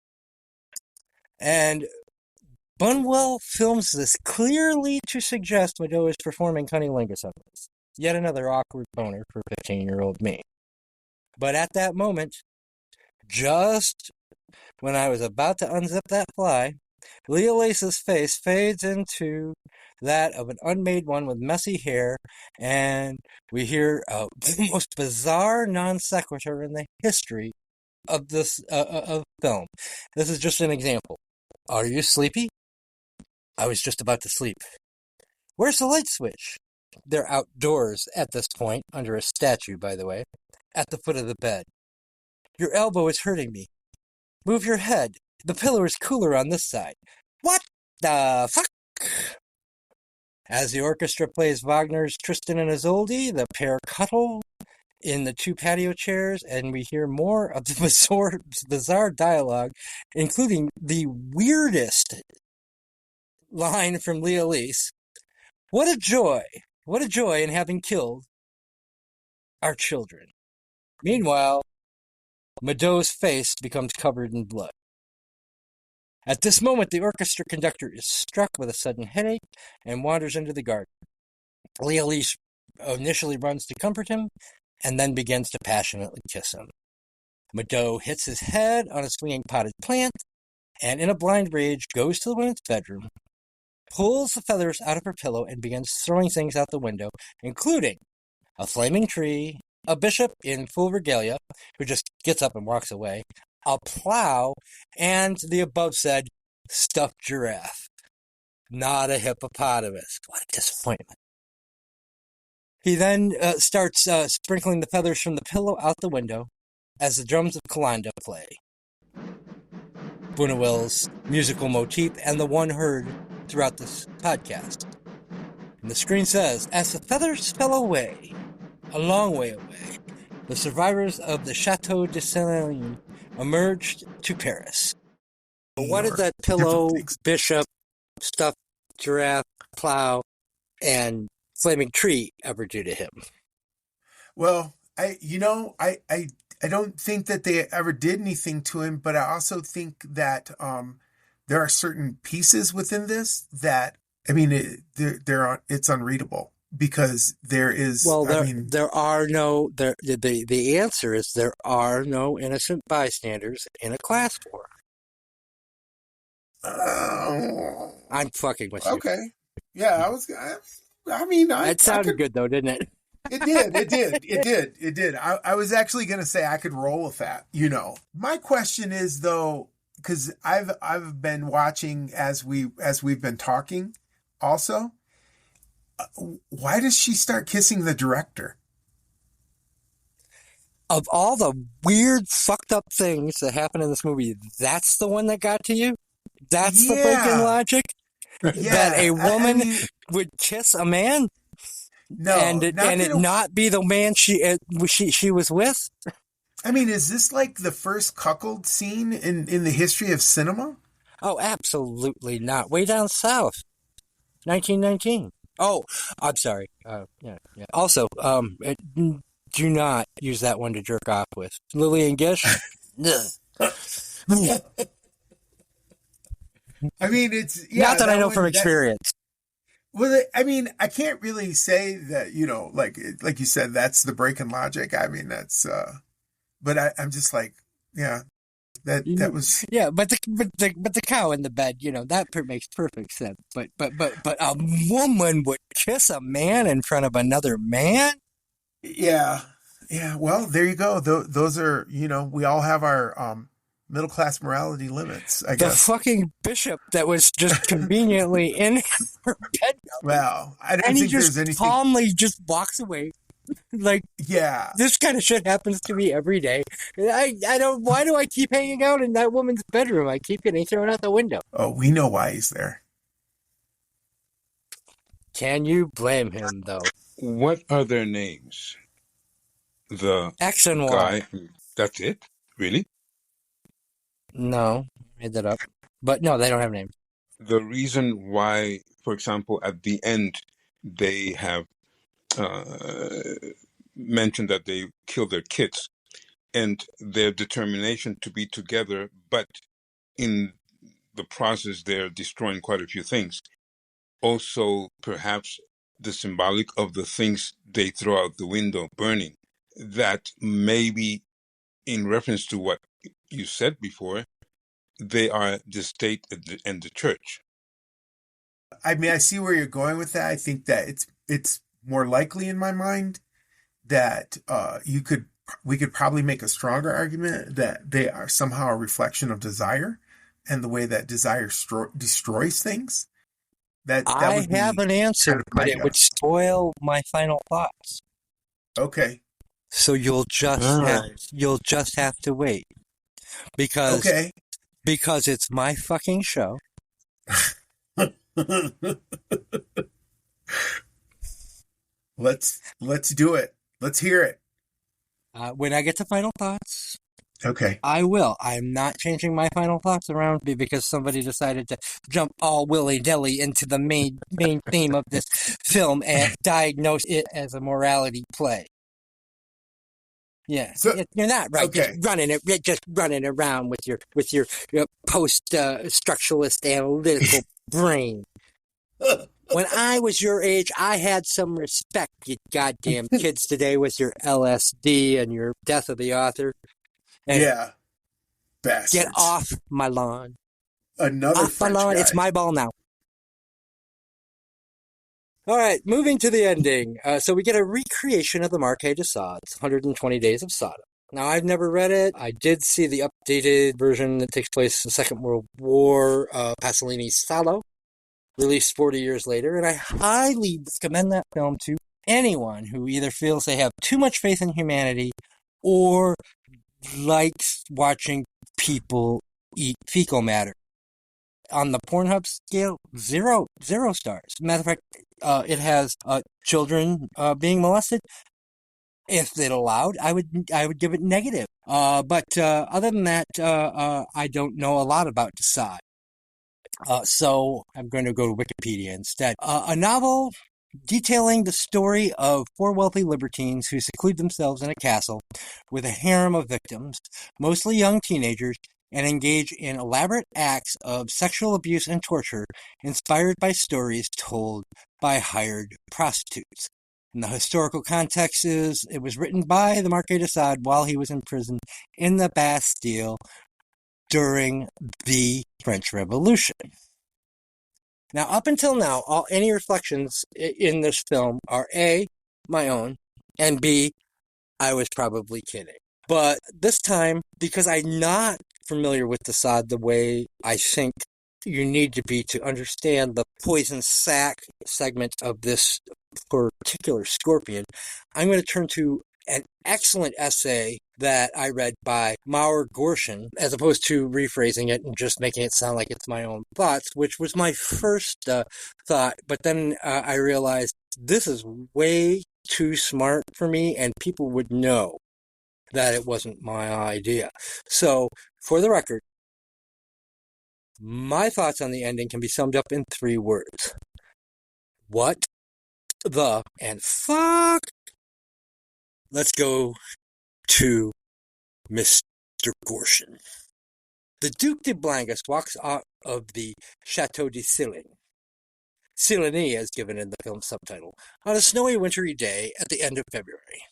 And Buñuel films this clearly to suggest Mado is performing cunnilingus on this. Yet another awkward boner for 15-year-old me. But at that moment, just when I was about to unzip that fly, Mireles' face fades into that of an unmade one with messy hair, and we hear the most bizarre non sequitur in the history of this of film. This is just an example. Are you sleepy? I was just about to sleep. Where's the light switch? They're outdoors at this point, under a statue, by the way, at the foot of the bed. Your elbow is hurting me. Move your head. The pillow is cooler on this side. What the fuck? As the orchestra plays Wagner's Tristan and Isolde, the pair cuddle in the two patio chairs, and we hear more of the bizarre dialogue, including the weirdest line from Mireles. What a joy in having killed our children. Meanwhile, Mado's face becomes covered in blood. At this moment, the orchestra conductor is struck with a sudden headache and wanders into the garden. Mireles initially runs to comfort him and then begins to passionately kiss him. Mado hits his head on a swinging potted plant and in a blind rage goes to the woman's bedroom, pulls the feathers out of her pillow and begins throwing things out the window, including a flaming tree, a bishop in full regalia who just gets up and walks away, a plow, and the above-said stuffed giraffe. Not a hippopotamus. What a disappointment. He then starts sprinkling the feathers from the pillow out the window as the drums of Kalanda play. Buñuel's musical motif and the one heard throughout this podcast. And the screen says, as the feathers fell away, a long way away, the survivors of the Chateau de Saint-Denis emerged to Paris. But what did that pillow, bishop, stuffed giraffe, plow, and flaming tree ever do to him? Well, I don't think that they ever did anything to him, but I also think that there are certain pieces within this that, I mean, it's unreadable. Because there is, the answer is there are no innocent bystanders in a class war. I'm fucking with you. Okay. Yeah, it sounded good though, didn't it? It did. I was actually going to say I could roll with that, My question is though, because I've been watching as we've been talking also. Why does she start kissing the director? Of all the weird, fucked up things that happen in this movie, that's the one that got to you? That's the freaking logic? Yeah. That a woman would kiss a man? No, and it not be the man she was with. I mean, is this like the first cuckold scene in the history of cinema? Oh, absolutely not. Way down south, 1919. Oh, I'm sorry. Yeah. Also, do not use that one to jerk off with. Lillian Gish. I mean, it's not that I know from experience. Well, I mean, I can't really say that, like you said, that's the break in logic. I mean, that's, but I'm just like, yeah, that was, yeah, but the cow in the bed, that makes perfect sense. But a woman would kiss a man in front of another man. Yeah. Well, there you go. Those are, we all have our middle class morality limits, I guess. The fucking bishop that was just conveniently in her bed. Well, I don't think there's anything. Calmly just walks away. Like, yeah, this kind of shit happens to me every day. I don't. Why do I keep hanging out in that woman's bedroom? I keep getting thrown out the window. Oh, we know why he's there. Can you blame him, though? What are their names? The X and Y. Guy. That's it? Really? No, I made that up. But no, they don't have names. The reason why, for example, at the end, they have mentioned that they kill their kids and their determination to be together, but in the process, they're destroying quite a few things. Also, perhaps the symbolic of the things they throw out the window burning, that maybe in reference to what you said before, they are the state and the church. I mean, I see where you're going with that. I think that it's more likely in my mind that we could probably make a stronger argument that they are somehow a reflection of desire and the way that desire destroys things. That I would be have an answer, kind of but it would spoil my final thoughts. Okay. So you'll just have to wait because it's my fucking show. Let's do it. Let's hear it. When I get to final thoughts, okay, I will. I'm not changing my final thoughts around because somebody decided to jump all willy-nilly into the main theme of this film and diagnose it as a morality play. Yeah, so, you're not right. Okay. Just running around with your post-structuralist analytical brain. When I was your age, I had some respect, you goddamn kids today with your LSD and your death of the author. And yeah, bastards. Get off my lawn. Another off my lawn. Guy. It's my ball now. All right, moving to the ending. So we get a recreation of the Marquis de Sade's 120 Days of Sodom. Now, I've never read it. I did see the updated version that takes place in the Second World War, Pasolini's Salo, released 40 years later, and I highly recommend that film to anyone who either feels they have too much faith in humanity or likes watching people eat fecal matter. On the Pornhub scale, zero stars. Matter of fact, it has children being molested. If it allowed, I would give it negative. But other than that, I don't know a lot about de Sade. So I'm going to go to Wikipedia instead. A novel detailing the story of four wealthy libertines who seclude themselves in a castle with a harem of victims, mostly young teenagers, and engage in elaborate acts of sexual abuse and torture inspired by stories told by hired prostitutes. And the historical context is it was written by the Marquis de Sade while he was in prison in the Bastille during the French Revolution. Now, up until now, any reflections in this film are A, my own, and B, I was probably kidding. But this time, because I'm not familiar with de Sade the way I think you need to be to understand the poison sac segment of this particular scorpion, I'm going to turn to an excellent essay that I read by Maur Gorshin, as opposed to rephrasing it and just making it sound like it's my own thoughts, which was my first thought. But then I realized this is way too smart for me, and people would know that it wasn't my idea. So, for the record, my thoughts on the ending can be summed up in 3 words. What the and fuck? Let's go to Mr. Gorshin. The Duc de Blangas walks out of the Chateau de Silene, Silene as given in the film's subtitle, on a snowy wintry day at the end of February.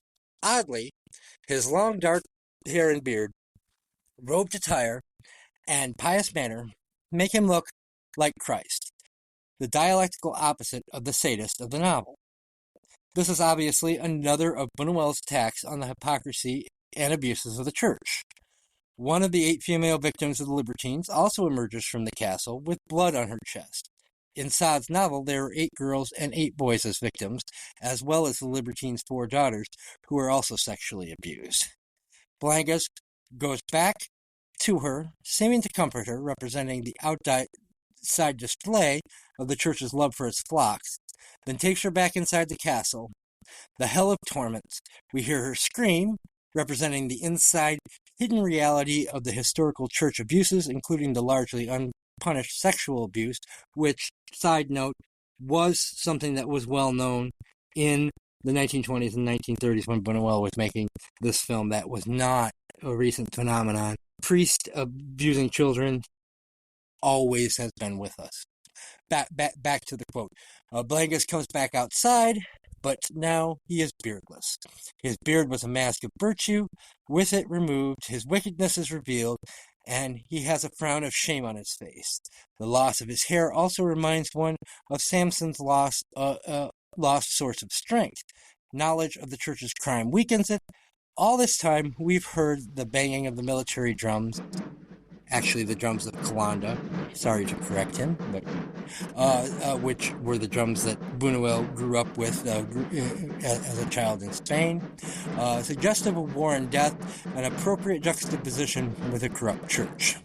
Oddly, his long dark hair and beard, robed attire, and pious manner make him look like Christ, the dialectical opposite of the sadist of the novel. This is obviously another of Buñuel's attacks on the hypocrisy and abuses of the church. One of the 8 female victims of the Libertines also emerges from the castle with blood on her chest. In Sade's novel, there are 8 girls and 8 boys as victims, as well as the Libertines' 4 daughters, who are also sexually abused. Blangas goes back to her, seeming to comfort her, representing the outside display of the church's love for its flocks, then takes her back inside the castle, the hell of torments. We hear her scream, representing the inside hidden reality of the historical church abuses, including the largely unpunished sexual abuse, which, side note, was something that was well known in the 1920s and 1930s when Buñuel was making this film. That was not a recent phenomenon. Priest abusing children always has been with us. Back to the quote. Blangas comes back outside, but now he is beardless. His beard was a mask of virtue. With it removed, his wickedness is revealed, and he has a frown of shame on his face. The loss of his hair also reminds one of Samson's lost source of strength. Knowledge of the church's crime weakens it. All this time, we've heard the banging of the military drums. Actually, the drums of Calanda. Sorry to correct him, but which were the drums that Buñuel grew up with as a child in Spain. Suggestive of war and death, an appropriate juxtaposition with a corrupt church.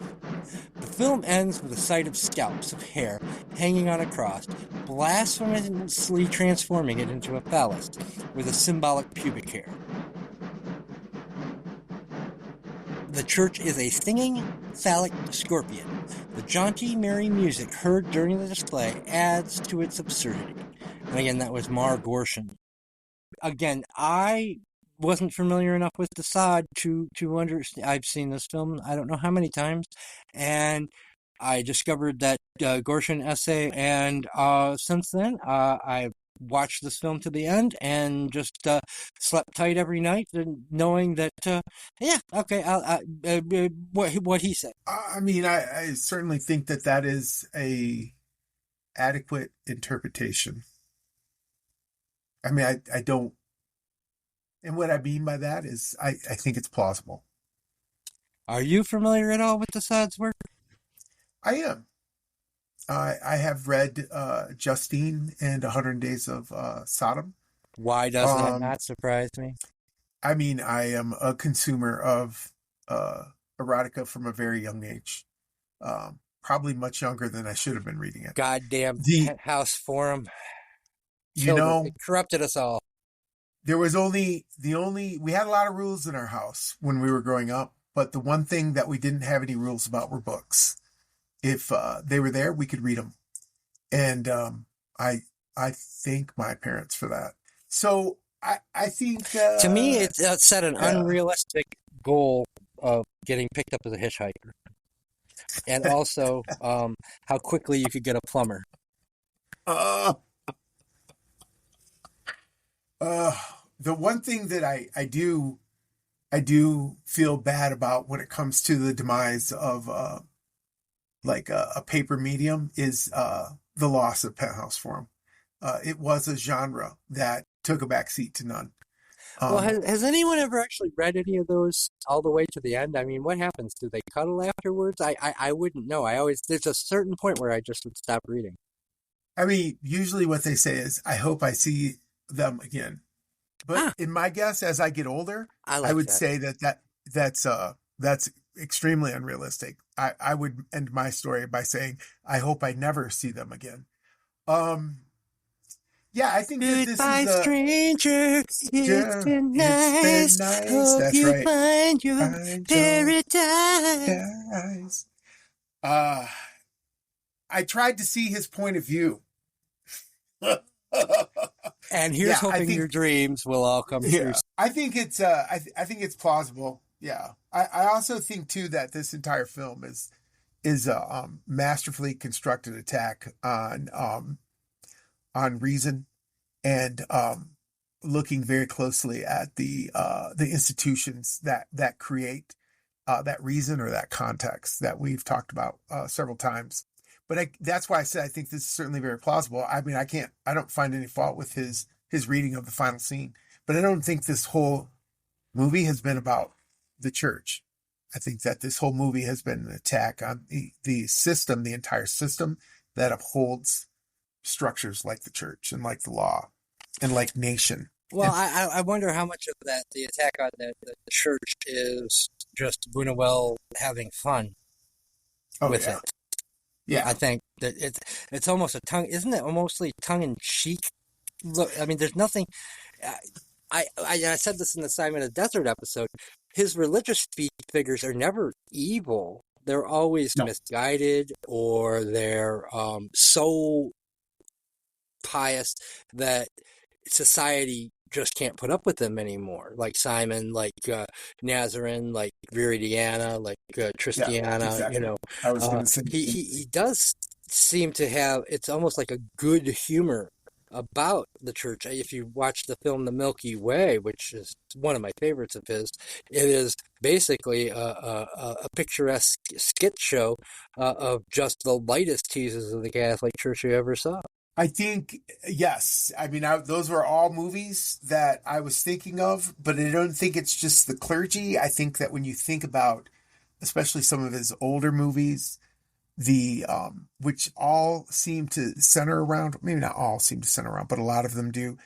The film ends with a sight of scalps of hair hanging on a cross, blasphemously transforming it into a phallus with a symbolic pubic hair. The church is a singing, phallic scorpion. The jaunty, merry music heard during the display adds to its absurdity. And again, that was Maur Gorshin. Again, I wasn't familiar enough with the Sade to understand. I've seen this film I don't know how many times, and I discovered that Gorshin essay, and since then I've watched this film to the end and just slept tight every night, and knowing that what he said. I mean, I certainly think that is a adequate interpretation. I mean, I don't, and what I mean by that is I think it's plausible. Are you familiar at all with the Sade's work? I am. I have read Justine and 100 Days of Sodom. Why does that not surprise me? I mean, I am a consumer of erotica from a very young age. Probably much younger than I should have been reading it. Goddamn Penthouse Forum. It corrupted us all. There was we had a lot of rules in our house when we were growing up, but the one thing that we didn't have any rules about were books. If they were there, we could read them. And I thank my parents for that. So I think... to me, it set an unrealistic goal of getting picked up as a hitchhiker. And also how quickly you could get a plumber. The one thing that I do feel bad about when it comes to the demise of... a paper medium is the loss of Penthouse Forum. It was a genre that took a backseat to none. Well, has anyone ever actually read any of those all the way to the end? I mean, what happens? Do they cuddle afterwards? I wouldn't know. There's a certain point where I just would stop reading. I mean, usually what they say is, I hope I see them again. But in my guess, as I get older, I would say that that's extremely unrealistic. I would end my story by saying, I hope I never see them again. Yeah, I think that this Goodbye, is stranger. It's been nice. Hope That's you right. find your Find paradise. I tried to see his point of view. And here's hoping your dreams will all come true. I think it's I think it's plausible. Yeah. I also think too that this entire film is a masterfully constructed attack on reason, and looking very closely at the institutions that create that reason or that context that we've talked about several times. But that's why I said I think this is certainly very plausible. I mean, I don't find any fault with his reading of the final scene, but I don't think this whole movie has been about the church. I think that this whole movie has been an attack on the system, the entire system that upholds structures like the church and like the law and like nation. Well, I wonder how much of that, the attack on the church, is just Buñuel having fun with it. Yeah, I think that it's almost isn't it mostly tongue in cheek? Look, I mean, there's nothing. I said this in the Simon of the Desert episode. His religious figures are never evil. They're always misguided, or they're so pious that society just can't put up with them anymore. Like Simon, like Nazarene, like Viridiana, like Tristiana. Exactly. You know, I was going to say he does seem to have. It's almost like a good humor about the church. If you watch the film The Milky Way, which is one of my favorites of his, it is basically a picturesque skit show of just the lightest teases of the Catholic Church you ever saw. I think, yes. I mean, those were all movies that I was thinking of, but I don't think it's just the clergy. I think that when you think about, especially some of his older movies, which all seem to center around, maybe not all seem to center around, but a lot of them do,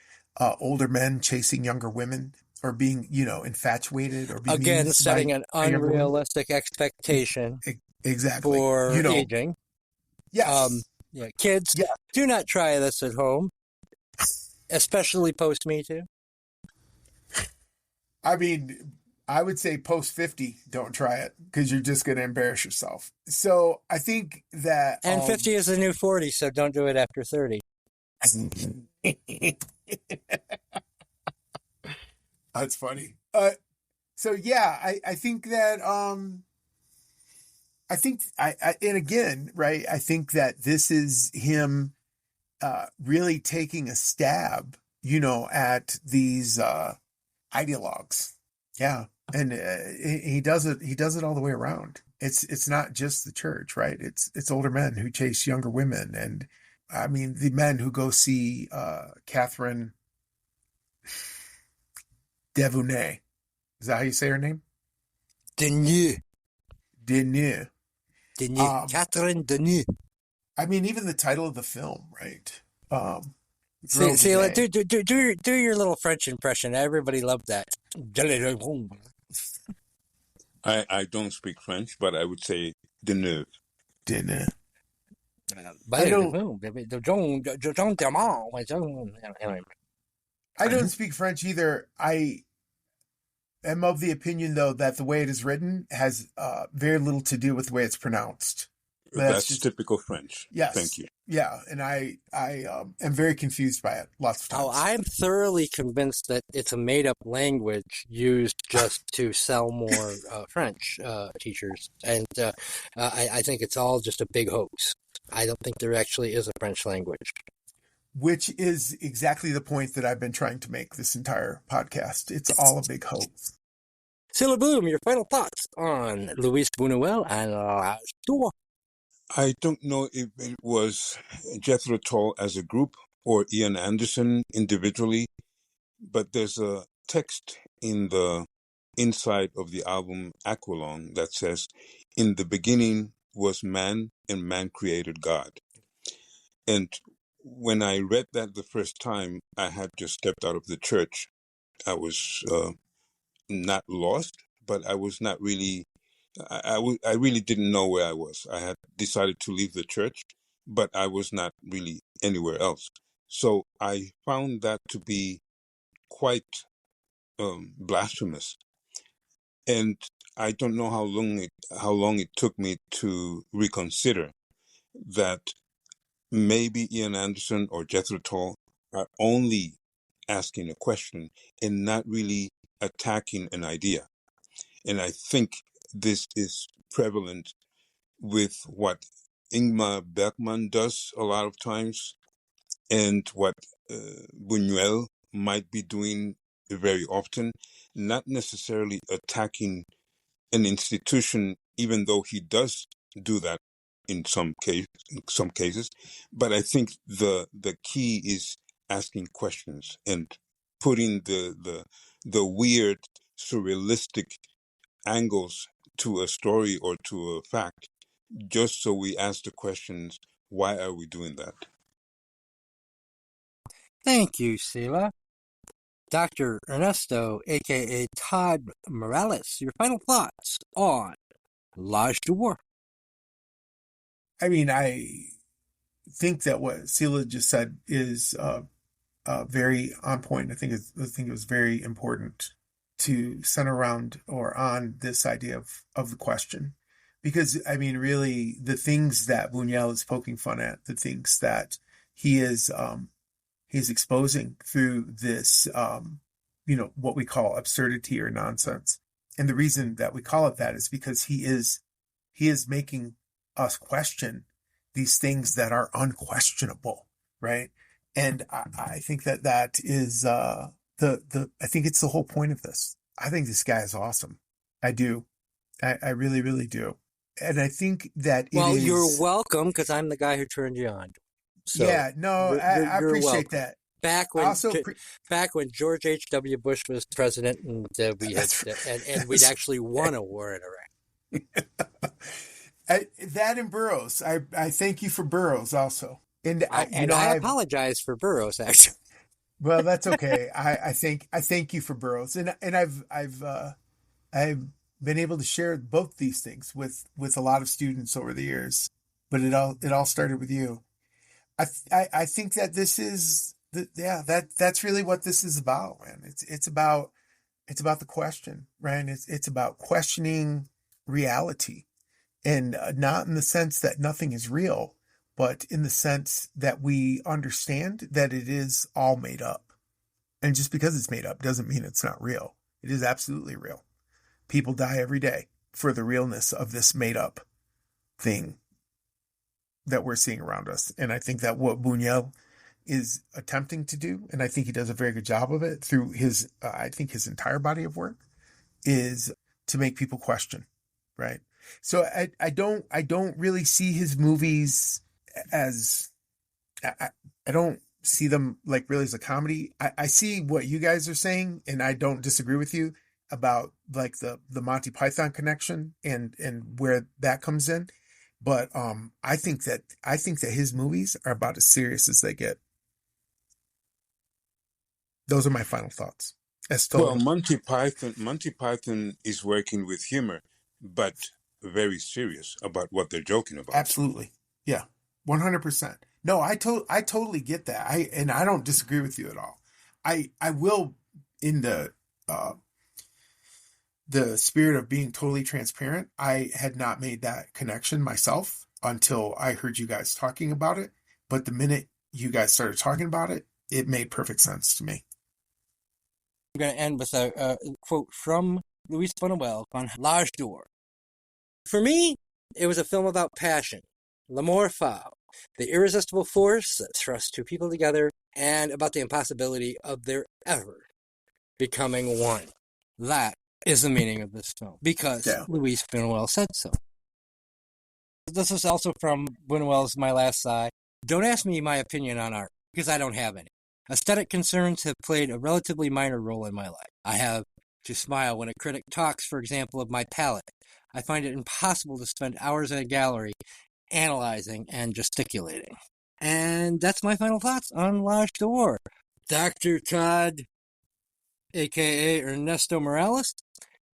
older men chasing younger women, or being, infatuated, or being again setting an unrealistic expectation exactly for aging. Yes. Yeah, kids, do not try this at home, especially post Me Too. I mean, I would say post 50, don't try it, because you're just going to embarrass yourself. So I think that... And 50 is the new 40, so don't do it after 30. That's funny. So yeah, I think that... and again, right, I think that this is him really taking a stab, at these ideologues. Yeah. And he does it all the way around. It's not just the church, right? It's older men who chase younger women. And I mean, the men who go see Catherine Deneuve. Is that how you say her name? Deneuve. Catherine Deneuve. I mean, even the title of the film, right? Do your little French impression. Everybody loved that. I don't speak French, but I would say Deneuve. I don't speak French either. I am of the opinion, though, that the way it is written has very little to do with the way it's pronounced. That's just typical French. Yes. Thank you. Yeah, and I am very confused by it lots of times. Oh, I'm thoroughly convinced that it's a made-up language used just to sell more French teachers. And I think it's all just a big hoax. I don't think there actually is a French language. Which is exactly the point that I've been trying to make this entire podcast. It's all a big hoax. Sila Blume, your final thoughts on Luis Buñuel and La Tour. I don't know if it was Jethro Tull as a group or Ian Anderson individually, but there's a text in the inside of the album Aqualung that says, "In the beginning was man, and man created God." And when I read that the first time, I had just stepped out of the church. I was not lost, but I was not really, I really didn't know where I was. I had decided to leave the church, but I was not really anywhere else. So I found that to be quite blasphemous. And I don't know how long it took me to reconsider that maybe Ian Anderson or Jethro Tull are only asking a question and not really attacking an idea. And I think this is prevalent with what Ingmar Bergman does a lot of times, and what Buñuel might be doing very often, not necessarily attacking an institution, even though he does do that in some cases. But I think the key is asking questions and putting the weird surrealistic angles to a story or to a fact, just so we ask the questions, why are we doing that? Thank you, Sila. Dr. Ernesto, a.k.a. Todd Mireles, your final thoughts on L'Âge d'Or. I mean, I think that what Sila just said is very on point. I think it was very important to center around or on this idea of the question. Because, I mean, really, the things that Buñuel is poking fun at, the things that he is he's exposing through this, what we call absurdity or nonsense. And the reason that we call it that is because he is making us question these things that are unquestionable, right? And I think that is I think it's the whole point of this. I think this guy is awesome. I do. I really, really do. And I think that you're welcome, because I'm the guy who turned you on. So yeah, no, I appreciate that. Back when George H.W. Bush was president, and we had and we'd actually won a war in Iraq. That and Burroughs. I thank you for Burroughs also. And I apologize for Burroughs, actually. Well, that's okay. I thank you for Burroughs, and I've been able to share both these things with a lot of students over the years. But it all started with you. I think that this is that's really what this is about, man. It's about the question, right? It's about questioning reality, and not in the sense that nothing is real, but in the sense that we understand that it is all made up. And just because it's made up doesn't mean it's not real. It is absolutely real. People die every day for the realness of this made up thing that we're seeing around us. And I think that what Buñuel is attempting to do, and I think he does a very good job of it through his entire body of work, is to make people question, right? So I don't really see his movies as, I don't see them like really as a comedy. I see what you guys are saying, and I don't disagree with you about like the Monty Python connection and where that comes in. But I think that his movies are about as serious as they get. Those are my final thoughts. Well, Monty Python is working with humor, but very serious about what they're joking about. Absolutely. Yeah. 100%. No, I totally get that. I don't disagree with you at all. I will, in the spirit of being totally transparent, I had not made that connection myself until I heard you guys talking about it. But the minute you guys started talking about it, it made perfect sense to me. I'm going to end with a quote from Luis Buñuel on L'Âge d'Or. For me, it was a film about passion, l'amour fou, the irresistible force that thrusts two people together, and about the impossibility of their ever becoming one. That is the meaning of this film, because Luis Buñuel said so. This is also from Buñuel's My Last Sigh. Don't ask me my opinion on art, because I don't have any. Aesthetic concerns have played a relatively minor role in my life. I have to smile when a critic talks, for example, of my palette. I find it impossible to spend hours in a gallery analyzing and gesticulating. And that's my final thoughts on L'Âge d'Or. Dr. Todd, a.k.a. Ernesto Mireles,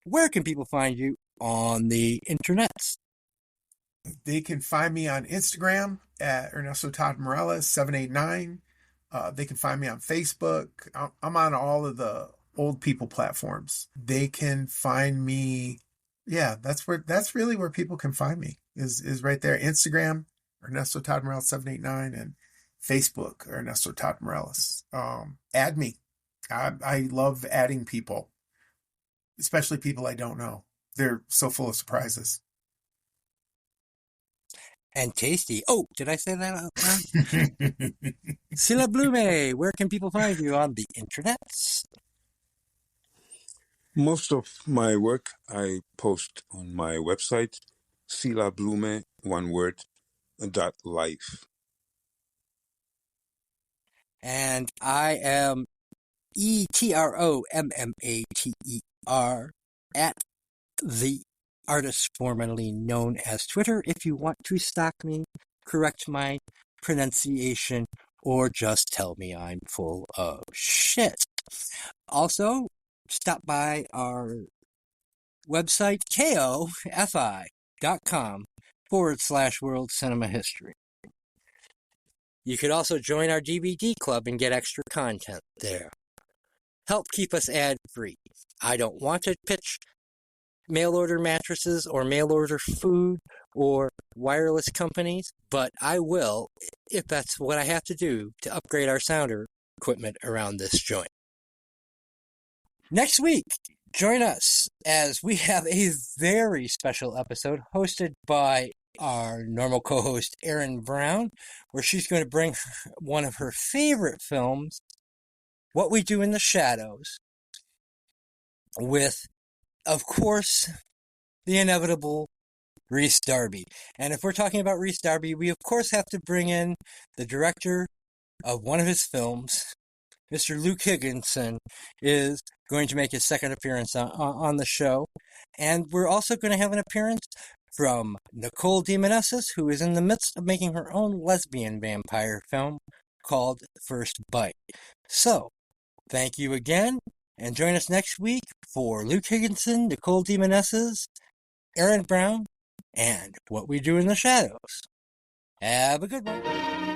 where can people find you on the internets? They can find me on Instagram at Ernesto Todd Mireles 789. They can find me on Facebook. I'm on all of the old people platforms. They can find me. Yeah, that's really where people can find me is right there. Instagram, Ernesto Todd Mireles 789, and Facebook, Ernesto Todd Mireles. Add me. I love adding people, especially people I don't know. They're so full of surprises. And tasty. Oh, did I say that out loud? Sila Blume, where can people find you on the internets? Most of my work I post on my website, Sila Blume, one word, .life. And I am ETROMMATER at the artist formerly known as Twitter if you want to stalk me, correct my pronunciation, or just tell me I'm full of shit. Also, stop by our website, kofi.com/World Cinema History. You could also join our DVD club and get extra content there. Help keep us ad-free. I don't want to pitch mail-order mattresses or mail-order food or wireless companies, but I will if that's what I have to do to upgrade our sounder equipment around this joint. Next week, join us as we have a very special episode hosted by our normal co-host Erin Brown, where she's going to bring one of her favorite films, What We Do in the Shadows, with, of course, the inevitable Rhys Darby. And if we're talking about Rhys Darby, we of course have to bring in the director of one of his films. Mr. Luke Higginson is going to make his second appearance on the show. And we're also going to have an appearance from Nicole DeMonesis, who is in the midst of making her own lesbian vampire film called First Bite. So, thank you again, and join us next week for Luke Higginson, Nicole DeMonesis, Erin Brown, and What We Do in the Shadows. Have a good one.